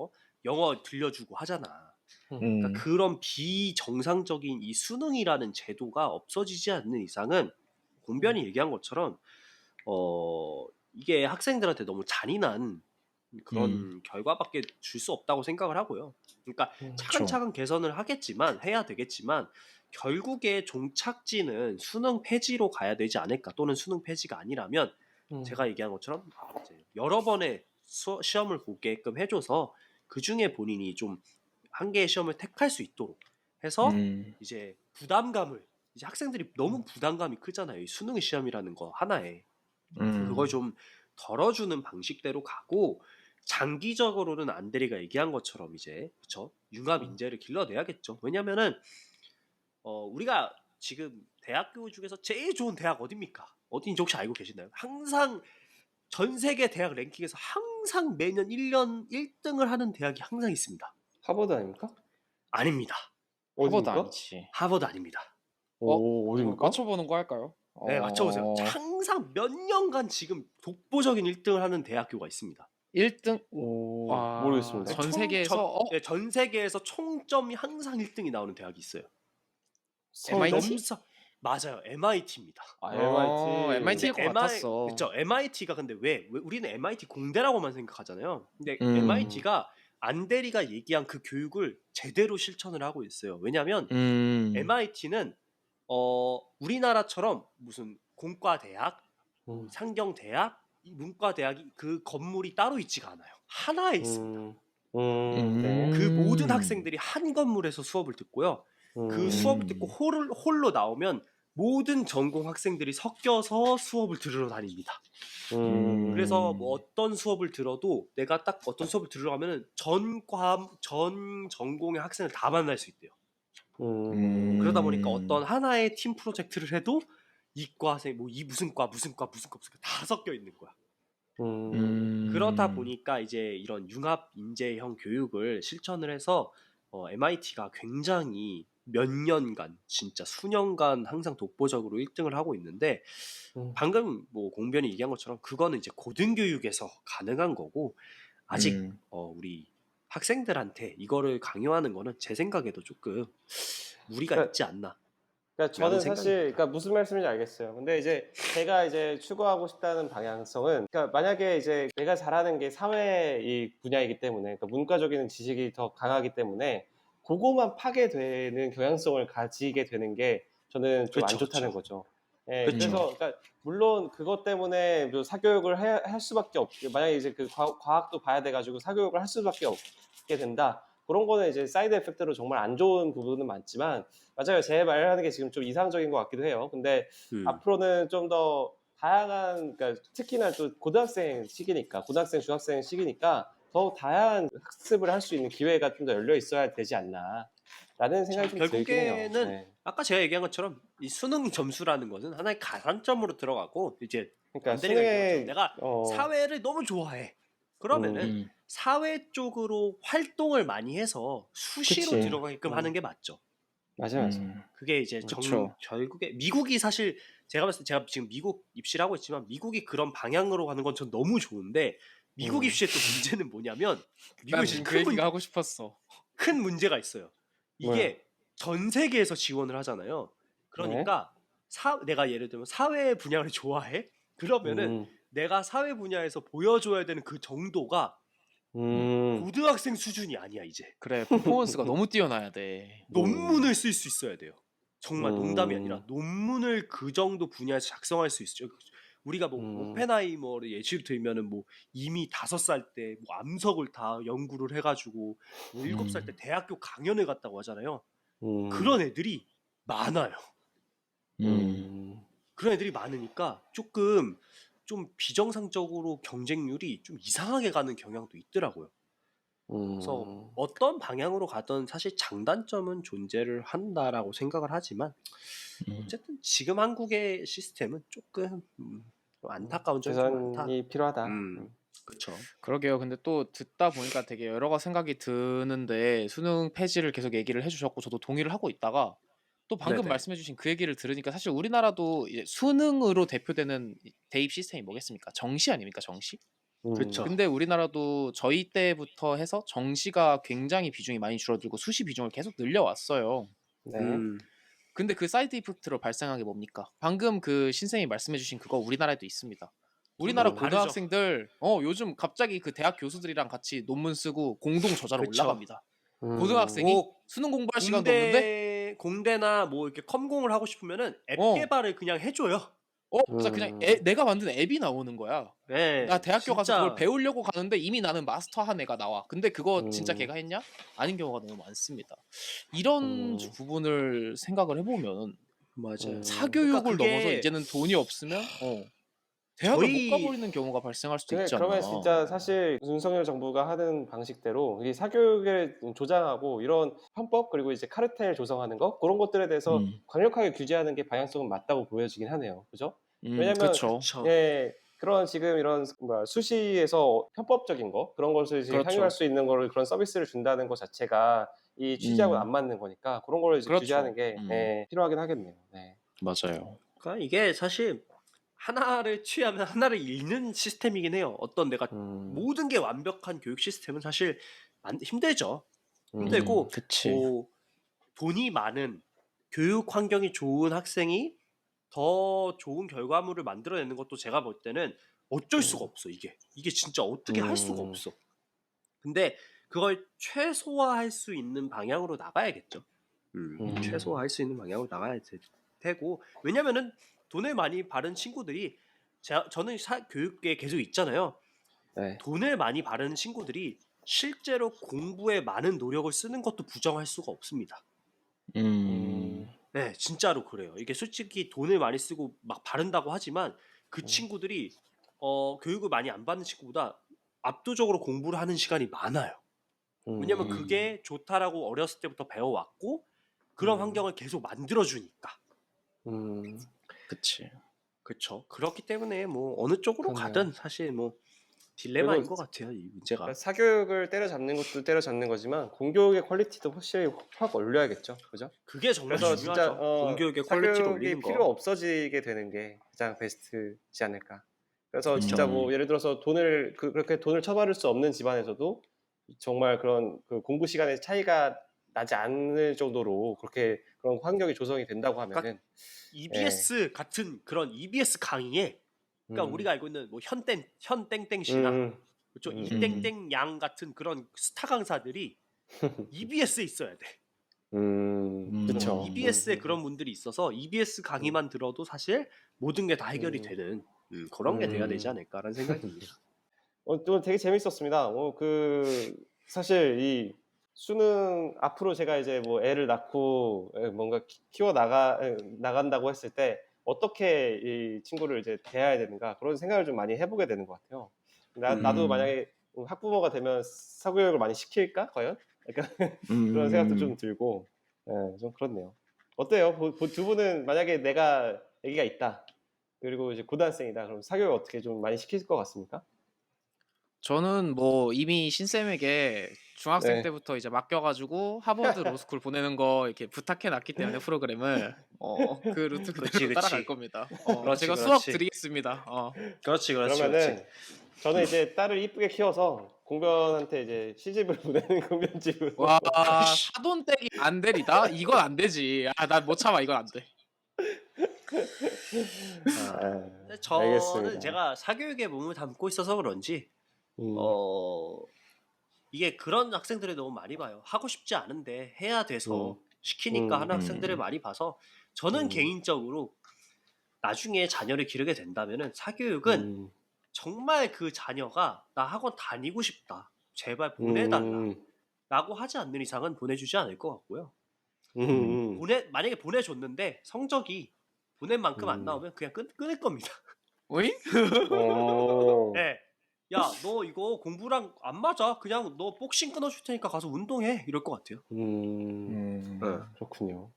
영어 들려주고 하잖아. 그러니까 음. 그런 비정상적인 이 수능이라는 제도가 없어지지 않는 이상은 공변이 얘기한 것처럼 이게 학생들한테 너무 잔인한 그런 결과밖에 줄 수 없다고 생각을 하고요. 그러니까 그쵸. 차근차근 개선을 하겠지만 해야 되겠지만 결국에 종착지는 수능 폐지로 가야 되지 않을까, 또는 수능 폐지가 아니라면 제가 얘기한 것처럼 이제 여러 번의 시험을 보게끔 해줘서 그 중에 본인이 좀 한 개의 시험을 택할 수 있도록 해서 이제 부담감을, 이제 학생들이 너무 부담감이 크잖아요. 이 수능 시험이라는 거 하나에. 그걸 좀 덜어주는 방식대로 가고, 장기적으로는 안드레가 얘기한 것처럼 이제 그쵸? 융합 인재를 길러내야겠죠. 왜냐면은 우리가 지금 대학교 중에서 제일 좋은 대학 어딥니까? 어딘지 혹시 알고 계시나요? 항상 전 세계 대학 랭킹에서 항상 매년 1년 1등을 하는 대학이 항상 있습니다. 하버드 아닙니까? 아닙니다. 하버드 어디입니까? 아니지. 하버드 아닙니다. 어디입니까? 맞춰보는 거 할까요? 네, 맞춰보세요. 항상 몇 년간 지금 독보적인 1등을 하는 대학교가 있습니다. 1등? 모르겠습니다. 전 세계에서 네, 전 세계에서 총점이 항상 1등이 나오는 대학이 있어요. MIT? 맞아요. MIT입니다. MIT. MIT일 것 같았어. 그쵸. MIT가 근데 왜 우리는 MIT 공대라고만 생각하잖아요. 근데 MIT가 안대리가 얘기한 그 교육을 제대로 실천을 하고 있어요. 왜냐면 MIT는 우리나라처럼 무슨 공과대학, 상경대학, 문과대학이 그 건물이 따로 있지가 않아요. 하나에 있습니다. 네. 그 모든 학생들이 한 건물에서 수업을 듣고요. 그 수업을 듣고 홀로 나오면 모든 전공 학생들이 섞여서 수업을 들으러 다닙니다. 그래서 뭐 어떤 수업을 들어도 내가 딱 어떤 수업을 들으러 가면은 전 전공의 학생을 다 만날 수 있대요. 그러다 보니까 어떤 하나의 팀 프로젝트를 해도 이과생 뭐 이 무슨 과 다 섞여 있는 거야. 그렇다 보니까 이제 이런 융합 인재형 교육을 실천을 해서 MIT가 굉장히 몇 년간, 진짜 수년간 항상 독보적으로 1등을 하고 있는데, 방금 뭐 공변이 얘기한 것처럼 그거는 이제 고등교육에서 가능한 거고, 아직 우리 학생들한테 이거를 강요하는 거는 제 생각에도 조금 무리가 있지 않나. 그러니까 저는 사실 그러니까 무슨 말씀인지 알겠어요. 근데 이제 제가 이제 추구하고 싶다는 방향성은, 그러니까 만약에 이제 내가 잘하는 게 사회 이 분야이기 때문에, 그러니까 문과적인 지식이 더 강하기 때문에 그거만 파괴되는 경향성을 가지게 되는 게 저는 좀 안 좋다는 거죠. 예, 그래서 그러니까 물론 그것 때문에 뭐 사교육을 할 수밖에 없게, 만약에 이제 그 과학도 봐야 돼가지고 사교육을 할 수밖에 없게 된다. 그런 거는 이제 사이드 에펙트로 정말 안 좋은 부분은 많지만, 맞아요. 제 말하는 게 지금 좀 이상적인 것 같기도 해요. 근데 앞으로는 좀 더 다양한, 그러니까 특히나 또 고등학생 시기니까, 고등학생, 중학생 시기니까 더욱 다양한 학습을 할 수 있는 기회가 좀 더 열려 있어야 되지 않나라는 생각이 좀 들긴 해요. 결국에는 네. 아까 제가 얘기한 것처럼 이 수능 점수라는 것은 하나의 가산점으로 들어가고, 이제 그러니까 안드레가 얘기한 수능에 것처럼 내가 사회를 너무 좋아해. 그러면은 사회 쪽으로 활동을 많이 해서 수시로 그치. 들어가게끔 하는 게 맞죠. 맞아요. 그게 이제 결국에 미국이, 사실 제가 봤을 때, 제가 지금 미국 입시를 하고 있지만 미국이 그런 방향으로 가는 건 전 너무 좋은데, 미국 입시의 또 문제는 뭐냐면, 난 지금 그 얘기가 하고 싶었어. 큰 문제가 있어요. 이게 전 세계에서 지원을 하잖아요. 그러니까 내가 예를 들면 사회 분야를 좋아해? 그러면은 내가 사회 분야에서 보여줘야 되는 그 정도가 고등학생 수준이 아니야 이제. 그래, 퍼포먼스가 너무 뛰어나야 돼. 논문을 쓸 수 있어야 돼요. 정말 농담이 아니라 논문을 그 정도 분야에서 작성할 수 있죠. 우리가 뭐 오펜하이머를 예시로 들면은 뭐 이미 5살 때 뭐 암석을 다 연구를 해가지고 뭐 7살 때 대학교 강연을 갔다고 하잖아요. 그런 애들이 많아요. 그런 애들이 많으니까 조금 좀 비정상적으로 경쟁률이 좀 이상하게 가는 경향도 있더라고요. 그래서 어떤 방향으로 가든 사실 장단점은 존재를 한다라고 생각을 하지만, 어쨌든 지금 한국의 시스템은 조금 좀 안타까운 점이 좀 많다. 개선이 필요하다. 그렇죠. 그러게요. 근데 또 듣다 보니까 되게 여러 가지 생각이 드는데, 수능 폐지를 계속 얘기를 해주셨고 저도 동의를 하고 있다가 또 방금 네네. 말씀해주신 그 얘기를 들으니까 사실 우리나라도 이제 수능으로 대표되는 대입 시스템이 뭐겠습니까? 정시 아닙니까? 정시? 그쵸. 근데 우리나라도 저희 때부터 해서 정시가 굉장히 비중이 많이 줄어들고 수시 비중을 계속 늘려왔어요. 네. 음, 근데 그 사이드 이펙트로 발생한 게 뭡니까? 방금 그 신생이 말씀해주신 그거 우리나라에도 있습니다. 우리나라 분위기 다르죠. 고등학생들 요즘 갑자기 그 대학 교수들이랑 같이 논문 쓰고 공동 저자로 그쵸. 올라갑니다. 음. 고등학생이 뭐 수능 공부할 시간도 없는데 공대나 뭐 이렇게 컴공을 하고 싶으면은 앱 어. 개발을 그냥 해줘요. 맞아 그냥 음. 내가 만든 앱이 나오는 거야. 네, 나 대학교 가서 그걸 진짜 배우려고 가는데 이미 나는 마스터 한 애가 나와. 근데 그거 진짜 음. 걔가 했냐? 아닌 경우가 너무 많습니다. 이런 부분을 생각을 해보면 맞아요. 사교육을 그러니까 넘어서 그게 이제는 돈이 없으면 대학을 못 저희 가버리는 경우가 발생할 수도 있지 않나. 그러면 진짜 사실 윤석열 정부가 하는 방식대로 이 사교육을 조장하고 이런 편법 그리고 이제 카르텔 조성하는 거 그런 것들에 대해서 강력하게 규제하는 게 방향성은 맞다고 보여지긴 하네요. 그죠? 왜냐면 그렇죠. 그쵸. 예, 그런 지금 이런 수시에서 편법적인 거 그런 것을 이제 그렇죠. 향유할 수 있는 거를 그런 서비스를 준다는 것 자체가 이 취지하고는 안 맞는 거니까 그런 거를 이제 그렇죠. 규제하는 게 필요하긴 하겠네요. 네. 맞아요. 그러니까 이게 사실 하나를 취하면 하나를 잃는 시스템이긴 해요. 어떤 내가 모든 게 완벽한 교육 시스템은 사실 힘들죠. 힘들고 그치. 뭐 돈이 많은 교육 환경이 좋은 학생이 더 좋은 결과물을 만들어내는 것도 제가 볼 때는 어쩔 수가 없어. 이게 진짜 어떻게 할 수가 없어. 근데 그걸 최소화할 수 있는 방향으로 나가야겠죠. 최소화할 수 있는 방향으로 나가야 되고 왜냐면은 돈을 많이 바른 친구들이 저는 교육계에 계속 있잖아요. 네. 돈을 많이 바르는 친구들이 실제로 공부에 많은 노력을 쓰는 것도 부정할 수가 없습니다. 네, 진짜로 그래요. 이게 솔직히 돈을 많이 쓰고 막 바른다고 하지만 그 친구들이 교육을 많이 안 받는 친구보다 압도적으로 공부를 하는 시간이 많아요. 왜냐면 그게 좋다라고 어렸을 때부터 배워왔고 그런 환경을 계속 만들어주니까. 그치. 그렇죠. 그렇기 때문에 뭐 어느 쪽으로 그렇네요. 가든 사실 뭐 딜레마인 그리고 것 같아요. 이 문제가. 그러니까 사교육을 때려잡는 것도 때려잡는 거지만 공교육의 퀄리티도 확실히 확 올려야겠죠, 그죠? 그게 정말 그래서 중요하죠. 진짜 공교육의 퀄리티를 사교육이 올리는 필요 거. 없어지게 되는 게 가장 베스트지 않을까. 그래서 그쵸. 진짜 뭐 예를 들어서 그렇게 돈을 처바를 수 없는 집안에서도 정말 그런 그 공부 시간의 차이가 나지 않을 정도로 그렇게 그런 환경이 조성이 된다고 하면은 EBS 같은 그런 EBS 강의에 그러니까 우리가 알고 있는 뭐 현땡땡 씨나 그렇죠? 이땡땡 양 같은 그런 스타 강사들이 EBS에 있어야 돼. 그렇죠. EBS에 그런 분들이 있어서 EBS 강의만 들어도 사실 모든 게 다 해결이 되는 그런 게 돼야 되지 않을까라는 생각이 듭니다. 또 되게 재밌었습니다. 사실 이 수능 앞으로 제가 이제 뭐 애를 낳고 뭔가 키워 나간다고 했을 때 어떻게 이 친구를 이제 대해야 되는가 그런 생각을 좀 많이 해보게 되는 것 같아요. 나도 만약에 학부모가 되면 사교육을 많이 시킬까 과연? 약간 그런 생각도 좀 들고, 좀 그렇네요. 어때요? 두 분은 만약에 내가 아기가 있다, 그리고 이제 고등학생이다, 그럼 사교육 어떻게 좀 많이 시킬 것 같습니까? 저는 뭐 이미 신쌤에게 중학생 네. 때부터 이제 맡겨가지고 하버드 로스쿨 보내는 거 이렇게 부탁해놨기 때문에 프로그램을 그 루트 그대로 그치. 따라갈 겁니다. 그렇지, 제가 그렇지. 수업 드리겠습니다. 그렇지. 그러면은 저는 이제 딸을 이쁘게 키워서 공변한테 이제 시집을 보내는 공변집으로. 와 사돈댁이 안 되리다? 이건 안 되지. 난 못 참아. 이건 안 돼. 저는 알겠습니다. 제가 사교육에 몸을 담고 있어서 그런지 음, 이게 그런 학생들을 너무 많이 봐요. 하고 싶지 않은데 해야 돼서 시키니까 하는 학생들을 많이 봐서 저는 개인적으로 나중에 자녀를 기르게 된다면은 사교육은 정말 그 자녀가 나 학원 다니고 싶다. 제발 보내달라. 라고 하지 않는 이상은 보내주지 않을 것 같고요. 만약에 보내줬는데 성적이 보낸 만큼 안 나오면 그냥 끊을 겁니다. 오잉? 네. 네. 야, 너 이거 공부랑 안 맞아. 그냥 너 복싱 끊어줄 테니까 가서 운동해. 이럴 것 같아요. 그렇군요.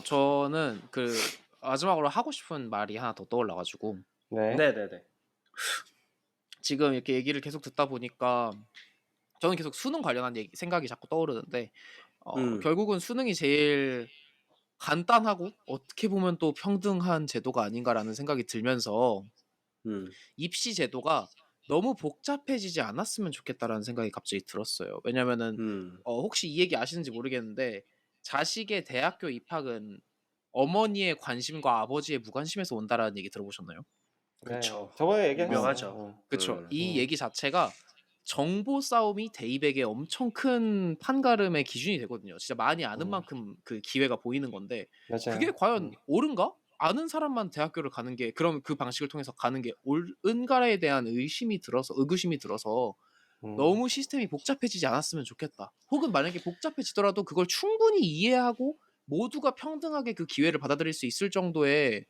저는 그 마지막으로 하고 싶은 말이 하나 더 떠올라가지고 네. 네네네. 지금 이렇게 얘기를 계속 듣다 보니까 저는 계속 수능 관련한 생각이 자꾸 떠오르는데 결국은 수능이 제일 간단하고 어떻게 보면 또 평등한 제도가 아닌가라는 생각이 들면서 음. 입시 제도가 너무 복잡해지지 않았으면 좋겠다라는 생각이 갑자기 들었어요. 왜냐면은 음. 혹시 이 얘기 아시는지 모르겠는데 자식의 대학교 입학은 어머니의 관심과 아버지의 무관심에서 온다라는 얘기 들어보셨나요? 그쵸. 저번에 얘기했어요. 유명하죠. 그쵸. 이 음. 얘기 자체가 정보 싸움이 대입에게 엄청 큰 판가름의 기준이 되거든요. 진짜 많이 아는 만큼 그 기회가 보이는 건데 맞아요. 그게 과연 옳은가? 아는 사람만 대학교를 가는 게 그럼 그 방식을 통해서 가는 게 옳은가에 대한 의구심이 들어서 너무 시스템이 복잡해지지 않았으면 좋겠다. 혹은 만약에 복잡해지더라도 그걸 충분히 이해하고 모두가 평등하게 그 기회를 받아들일 수 있을 정도의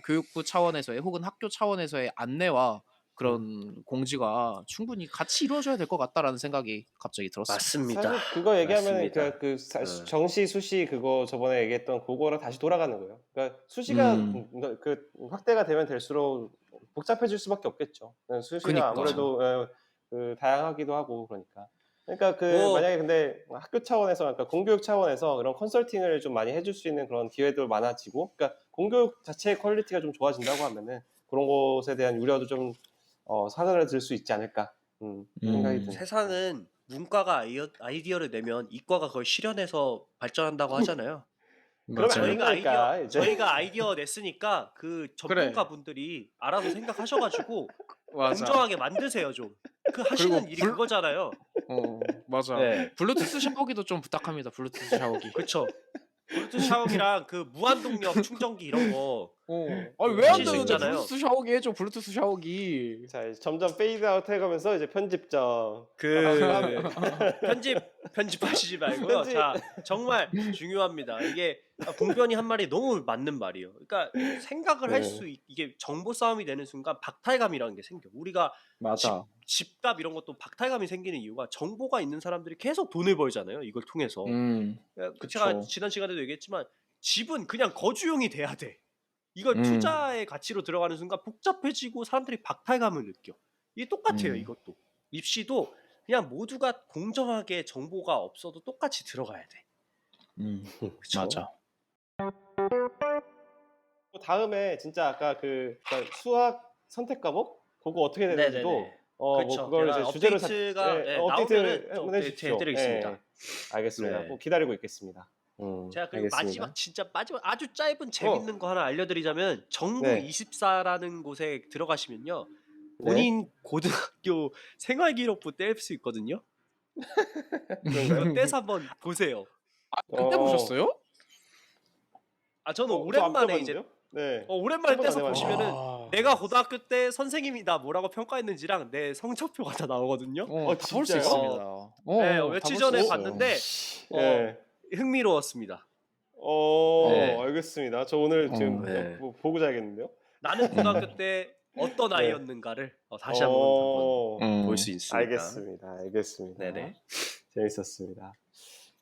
교육부 차원에서의 혹은 학교 차원에서의 안내와 그런 공지가 충분히 같이 이루어져야 될 것 같다라는 생각이 갑자기 들었어요. 맞습니다. 사실 그거 얘기하면 맞습니다. 정시 수시 그거 저번에 얘기했던 그거랑 다시 돌아가는 거예요. 그러니까 수시가 그 확대가 되면 될수록 복잡해질 수밖에 없겠죠. 수시가 그니까. 아무래도 그 다양하기도 하고 그러니까. 그러니까 그 뭐 만약에 근데 학교 차원에서 그러니까 공교육 차원에서 그런 컨설팅을 좀 많이 해줄 수 있는 그런 기회도 많아지고, 그러니까 공교육 자체의 퀄리티가 좀 좋아진다고 하면은 그런 것에 대한 우려도 좀 사그라들 수 있지 않을까 생각이 듭니다. 세상은 문과가 아이디어를 내면 이과가 그걸 실현해서 발전한다고 하잖아요. 그러면 안 맞아요. 된다니까 이제. 저희가 아이디어 냈으니까 그 전문가 분들이 알아서 생각하셔가지고 맞아. 공정하게 만드세요 좀. 그 하시는 일이 그거잖아요. 맞아. 네. 블루투스 샤워기도 좀 부탁합니다. 블루투스 샤워기. 그쵸. 블루투스 샤워기랑 그 무한동력 충전기 이런 거 아니 왜 안 하실 수 되는데 있잖아요. 블루투스 샤워기 해줘. 블루투스 샤워기. 자, 이제 점점 페이드 아웃 해가면서 이제 편집점 그 편집하시지 말고요. 편집. 자, 정말 중요합니다. 이게 봉변이 한 말이 너무 맞는 말이에요. 그러니까 생각을 할 수 이게 정보 싸움이 되는 순간 박탈감이라는 게 생겨. 우리가 맞아. 집값 이런 것도 박탈감이 생기는 이유가 정보가 있는 사람들이 계속 돈을 벌잖아요. 이걸 통해서. 제가 그쵸. 지난 시간에도 얘기했지만 집은 그냥 거주용이 돼야 돼. 이걸 음. 투자의 가치로 들어가는 순간 복잡해지고 사람들이 박탈감을 느껴. 이게 똑같아요. 이것도. 입시도 그냥 모두가 공정하게 정보가 없어도 똑같이 들어가야 돼. 그쵸? 맞아. 다음에 진짜 아까 그러니까 수학 선택 과목 그거 어떻게 되는지도 네네네. 뭐 그쵸. 그걸 제가 이제 주제로 업데이트가 업데이트를 나오면은 또 해주십시오. 해드리겠습니다. 알겠습니다. 네. 꼭 기다리고 있겠습니다. 제가 그리고 알겠습니다. 마지막 아주 짧은 재밌는 거 하나 알려드리자면 정부 네. 24라는 곳에 들어가시면요. 네. 본인 고등학교 생활기록부 뗄 수 있거든요. 그거 떼서 한번 보세요. 그때 보셨어요? 저는 저 오랜만에 안 이제 떼봤는데요? 네. 오랜만에 저도 안 떼서 해봤는데. 보시면은 내가 고등학교 때 선생님이 나 뭐라고 평가했는지랑 내 성적표가 다 나오거든요. 다 볼 수 진짜요? 있습니다. 네, 다 며칠 볼수 전에 있어요. 봤는데 네. 흥미로웠습니다. 네. 알겠습니다. 저 오늘 지금 네. 보고 자야겠는데요? 나는 고등학교 때 어떤 네. 아이였는가를 다시 한번 볼 수 있으니까. 알겠습니다. 네네. 재밌었습니다.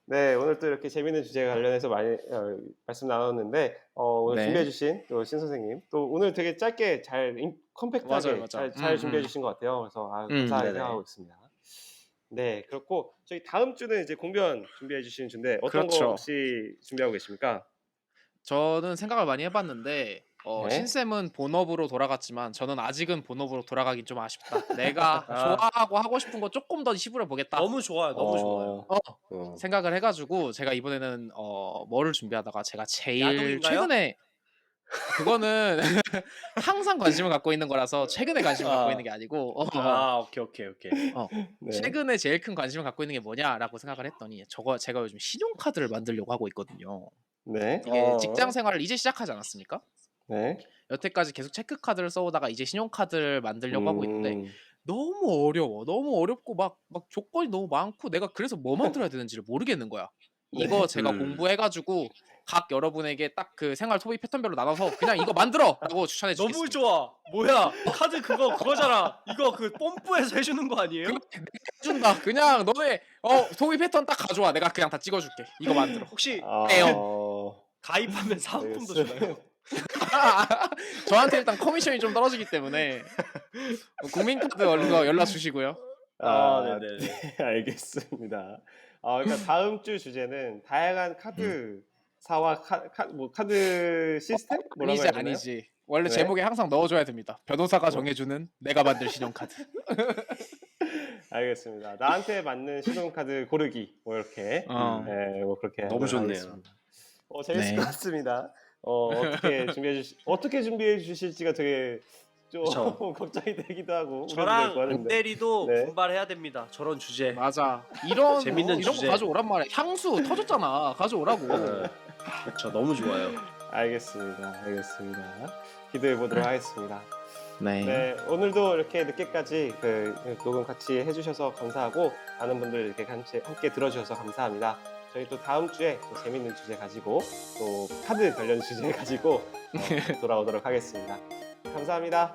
네, 오늘 또 이렇게 재밌는 주제 관련해서 많이 말씀 나눴는데 오늘 네. 준비해주신 또 신 선생님 또 오늘 되게 짧게 잘 컴팩트하게 맞아요. 잘 준비해주신 것 같아요. 그래서 감사하게 네네. 생각하고 있습니다. 네, 그렇고 저희 다음 주는 이제 공변 준비해주신 주인데 어떤 그렇죠. 거 혹시 준비하고 계십니까? 저는 생각을 많이 해봤는데 네. 신쌤은 본업으로 돌아갔지만 저는 아직은 본업으로 돌아가긴 좀 아쉽다. 내가 아. 좋아하고 하고 싶은 거 조금 더 시부려 보겠다. 너무 좋아요. 너무 좋아요. 생각을 해가지고 제가 이번에는 뭐를 준비하다가 제가 제일 야동인가요? 최근에 그거는 항상 관심을 갖고 있는 거라서 최근에 관심을 갖고 있는 게 아니고 오케이. 네. 최근에 제일 큰 관심을 갖고 있는 게 뭐냐라고 생각을 했더니 제가 요즘 신용카드를 만들려고 하고 있거든요. 네. 이게 직장 생활을 이제 시작하지 않았습니까? 네. 여태까지 계속 체크카드를 써오다가 이제 신용카드를 만들려고 하고 있는데 너무 어려워. 너무 어렵고 막 조건이 너무 많고 내가 그래서 뭐 만들어야 되는지를 모르겠는 거야. 이거 제가 공부해가지고 각 여러분에게 딱 그 생활 소비 패턴별로 나눠서 그냥 이거 만들어라고 추천해 주겠습니다. 너무 좋아. 뭐야? 카드 그거잖아. 이거 그 뽐뿌에서 해주는 거 아니에요? 해준다. 그냥 너네 소비 패턴 딱 가져와. 내가 그냥 다 찍어줄게. 이거 만들어. 혹시 가입하면 사은품도 주나요? 저한테 일단 커미션이 좀 떨어지기 때문에 국민카드 얼른 거 연락 주시고요. 네네. 알겠습니다. 그러니까 다음 주 주제는 다양한 카드 사와 뭐 카드 시스템 뭐라고 아니지 해야 되나요? 아니지. 원래 네. 제목에 항상 넣어줘야 됩니다. 변호사가 뭐. 정해주는 내가 만들 신용카드. 알겠습니다. 나한테 맞는 신용카드 고르기 뭐 이렇게 네, 뭐 그렇게 너무 하도록 좋네요. 하겠습니다. 재밌을 네. 것 같습니다. 어떻게 준비해 주실지가 되게 좀 그쵸. 걱정이 되기도 하고 저랑 우려도 되고 하는데. 안대리도 네. 분발해야 됩니다. 저런 주제. 맞아. 이런 재밌는 이런 주제. 거 가져오란 말이야. 향수 터졌잖아. 가져오라고. 그렇죠. 너무 좋아요. 알겠습니다. 기대해 보도록 하겠습니다. 네. 네, 오늘도 이렇게 늦게까지 녹음 같이 해주셔서 감사하고 많은 분들 이렇게 함께 들어주셔서 감사합니다. 저희 또 다음 주에 또 재밌는 주제 가지고 또 카드 관련 주제 가지고 돌아오도록 하겠습니다. 감사합니다.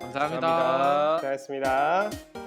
감사합니다. 수고하셨습니다.